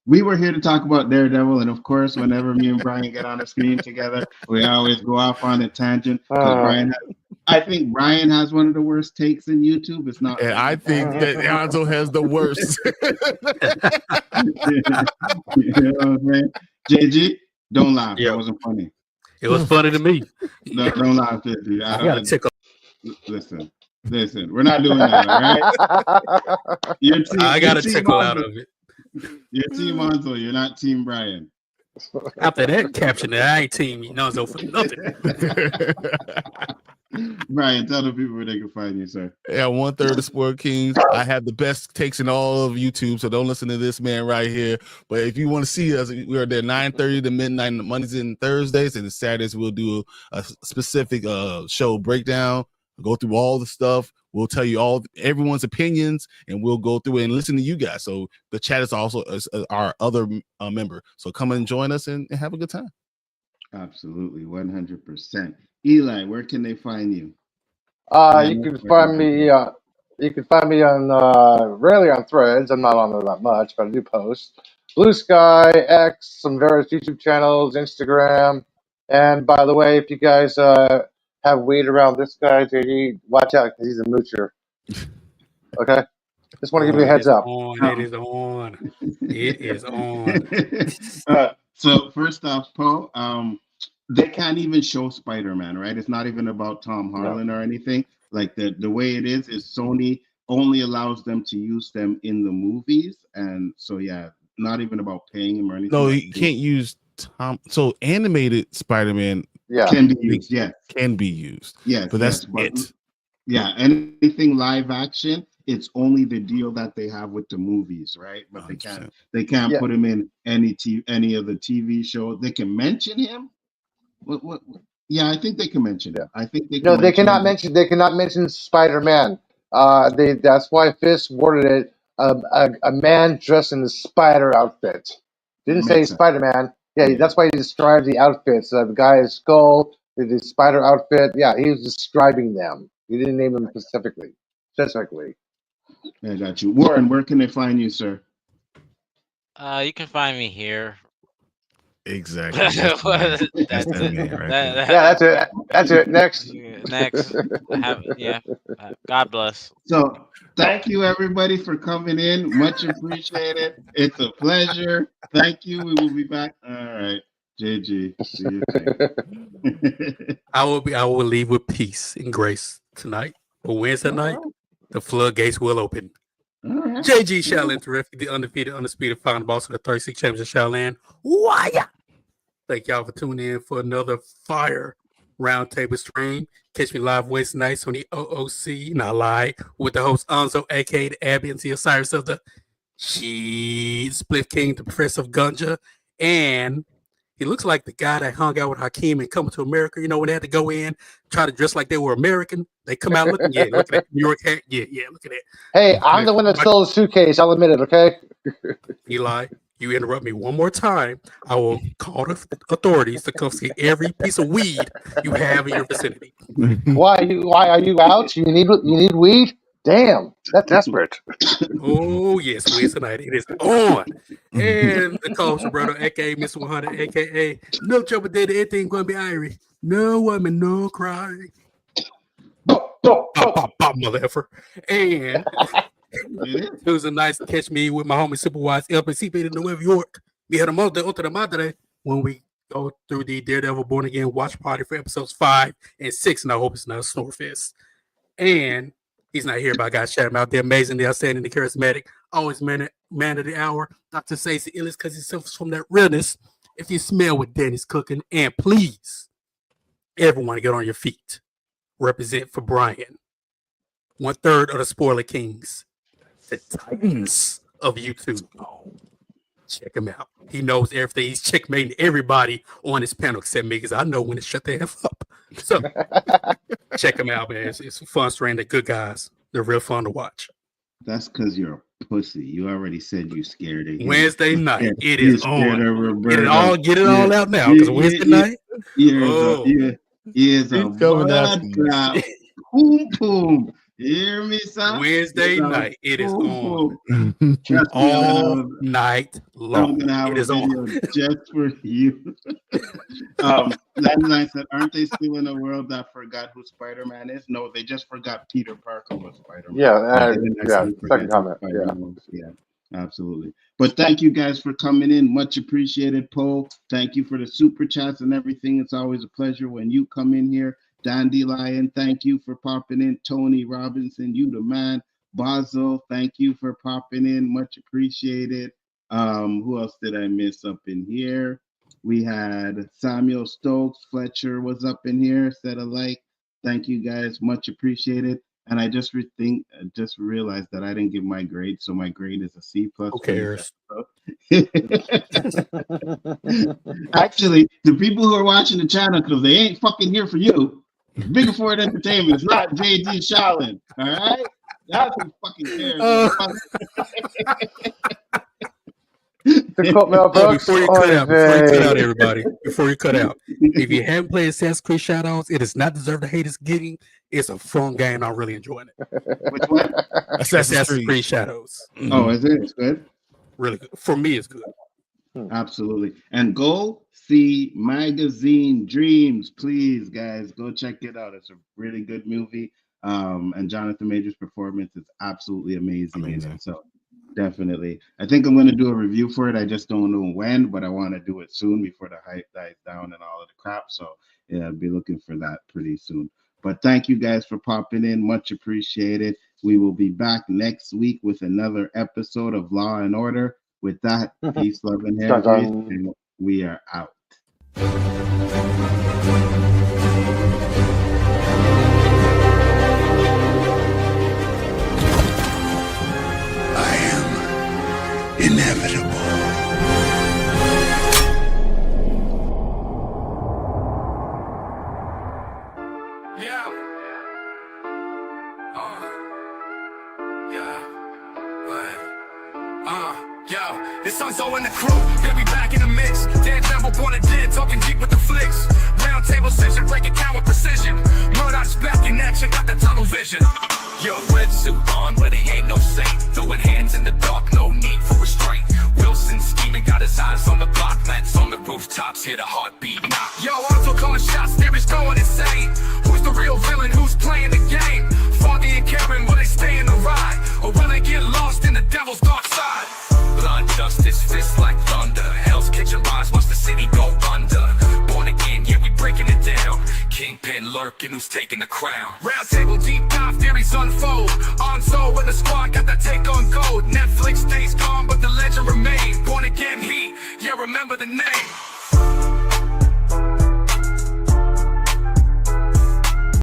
we were here to talk about Daredevil, and of course, whenever me and Brian get on the screen together, we always go off on a tangent. I think Brian has one of the worst takes in YouTube. It's not. And I think that Nzo has the worst. You know what I'm saying? JG, don't laugh. Yeah. That wasn't funny. It was funny to me. Don't laugh, JG. I got to tickle. Listen. We're not doing that, all right? I got a tickle out of it. You're Team Nzo. You're not Team Brian. After that caption, I ain't team Nzo for nothing. Brian, tell the people where they can find you, sir. Yeah, 1/3 of Sport Kings. I have the best takes in all of YouTube, so don't listen to this man right here. But if you want to see us, we are there 9:30 to midnight on Mondays and Thursdays, and the Saturdays we'll do a specific show breakdown. Go through all the stuff. We'll tell you everyone's opinions, and we'll go through it and listen to you guys. So the chat is also our other member. So come and join us and have a good time. Absolutely, 100%. Eli, where can they find you? You can find me. You can find me on rarely on Threads. I'm not on there that much, but I do post. Blue Sky, X, some various YouTube channels, Instagram. And by the way, if you guys have weed around this guy, JD, watch out because he's a moocher. Okay, just want to give you a heads up. It is on. It is on. So first off, Poe, they can't even show Spider-Man, right? It's not even about Tom Holland or anything. Like the way it is Sony only allows them to use them in the movies, and so not even about paying him or anything. No, you can't use Tom. So animated Spider-Man can be used. Yes, can be used. Yes, but that's it. Yeah, anything live action, it's only the deal that they have with the movies, right? But 100%. they can't put him in any of the TV shows. They can mention him. What? Yeah, I think they can mention it. I think they can. No, they cannot mention. They cannot mention Spider-Man. That's why Fisk worded it a man dressed in the spider outfit. Didn't say Spider-Man. Yeah, that's why he described the outfits. The guy's skull, the spider outfit. Yeah, he was describing them. He didn't name them specifically. I got you. Warren, where can they find you, sir? You can find me here. Exactly. That's it. That's it. Next. God bless. So thank you everybody for coming in. Much appreciated. It's a pleasure. Thank you. We will be back. All right. JG. See you. I will leave with peace and grace tonight. But Wednesday night, the floodgates will open. Right. JG Shaolin Terrific, the undefeated, undisputed final boss of the 36 Champions of Shaolin. Why? Thank y'all for tuning in for another fire Roundtable stream. Catch me live Wednesday nights on the OOC, not lie, with the host Nzo, aka the Abby and the Osiris of the Split King, the Professor of Gunja, and he looks like the guy that hung out with Hakeem and Coming to America. You know, when they had to go in, try to dress like they were American, they come out looking, look at that New York hat. Yeah, look at that. Hey, I'm the one that stole the suitcase. I'll admit it, okay? Eli, you interrupt me one more time, I will call the authorities to come see every piece of weed you have in your vicinity. Why are you out? You need weed? Damn, that's desperate. Oh yes, Wednesday night it is on, and the culture brother, aka Mr. 100, aka no trouble day, everything gonna be Irish. No woman, no cry. Pop, mother effer. And it was a nice to catch me with my homie Superwise LPC in New York. We had a otra madre when we go through the Daredevil Born Again watch party for episodes 5 and 6, and I hope it's not a Snorefest. And he's not here, but I got to shout him out. They're amazing, the outstanding, the charismatic, always man of the hour. Not to say it's the illest because he suffers from that realness. If you smell what Danny's cooking, and please, everyone get on your feet. Represent for Brian. 1/3 of the Spoiler Kings. The Titans of YouTube. Oh, check him out. He knows everything. He's checkmating everybody on his panel except me, because I know when to shut the F up. So check him out, man. It's a fun strain. They're good guys. They're real fun to watch. That's because you're a pussy. You already said you scared of him. Wednesday night. It is on. Get it all out now, because Wednesday night. He is a blood clot. Boom, boom. You hear me, son? Wednesday night. It is on. All night long. I'm going to have a video just for you. Landline said, aren't they still in a world that forgot who Spider-Man is? No, they just forgot Peter Parker was Spider-Man. Second comment. Yeah, absolutely. But thank you guys for coming in. Much appreciated, Poe. Thank you for the super chats and everything. It's always a pleasure when you come in here. Dandelion, thank you for popping in. Tony Robinson, you the man. Basil, thank you for popping in. Much appreciated. Who else did I miss up in here? We had Samuel Stokes. Fletcher was up in here, said a like. Thank you guys, much appreciated. And I just realized that I didn't give my grade, so my grade is a C+. Who cares? Actually, the people who are watching the channel, because they ain't fucking here for you. Bigger for it entertainment. It's not JD Shaolin. All right? That's who fucking cares. Before you cut out, everybody. Before you cut out. If you haven't played Assassin's Creed Shadows, it does not deserve the hate it's getting. It's a fun game. I'm really enjoying it. Which one? Assassin's Creed Shadows. Oh, is it? It's good? Really good. For me, it's good. Absolutely. And go see Magazine Dreams, please, guys. Go check it out. It's a really good movie. And Jonathan Major's performance is absolutely amazing. In it. So definitely. I think I'm going to do a review for it. I just don't know when, but I want to do it soon before the hype dies down and all of the crap. So yeah, I'll be looking for that pretty soon. But thank you guys for popping in. Much appreciated. We will be back next week with another episode of Law and Order. With that, peace, love, and hair grease, and we are out. I am inevitable. This Nzo and the crew, they'll be back in the mix. Daredevil born again, talking deep with the flicks. Roundtable session, breaking count with precision. Murdoch's back in action, got the tunnel vision. Yo, red suit on, but he ain't no saint. Throwing hands in the dark, no need for restraint. Wilson scheming, got his eyes on the block. Lance on the rooftops, hear the heartbeat knock. Yo, also calling shots, theories going insane. Who's the real villain, who's playing the game? Foggy and Karen, will they stay in the ride? Or will they get lost in the devil's dark side? Blood justice, fists like thunder. Hell's Kitchen rise once the city go under. Born again, yeah, we breaking it down. Kingpin lurking, who's taking the crown? Roundtable deep dive, theories unfold. Nzo with the squad, got that take on gold. Netflix stays calm, but the legend remains. Born again heat, yeah, remember the name.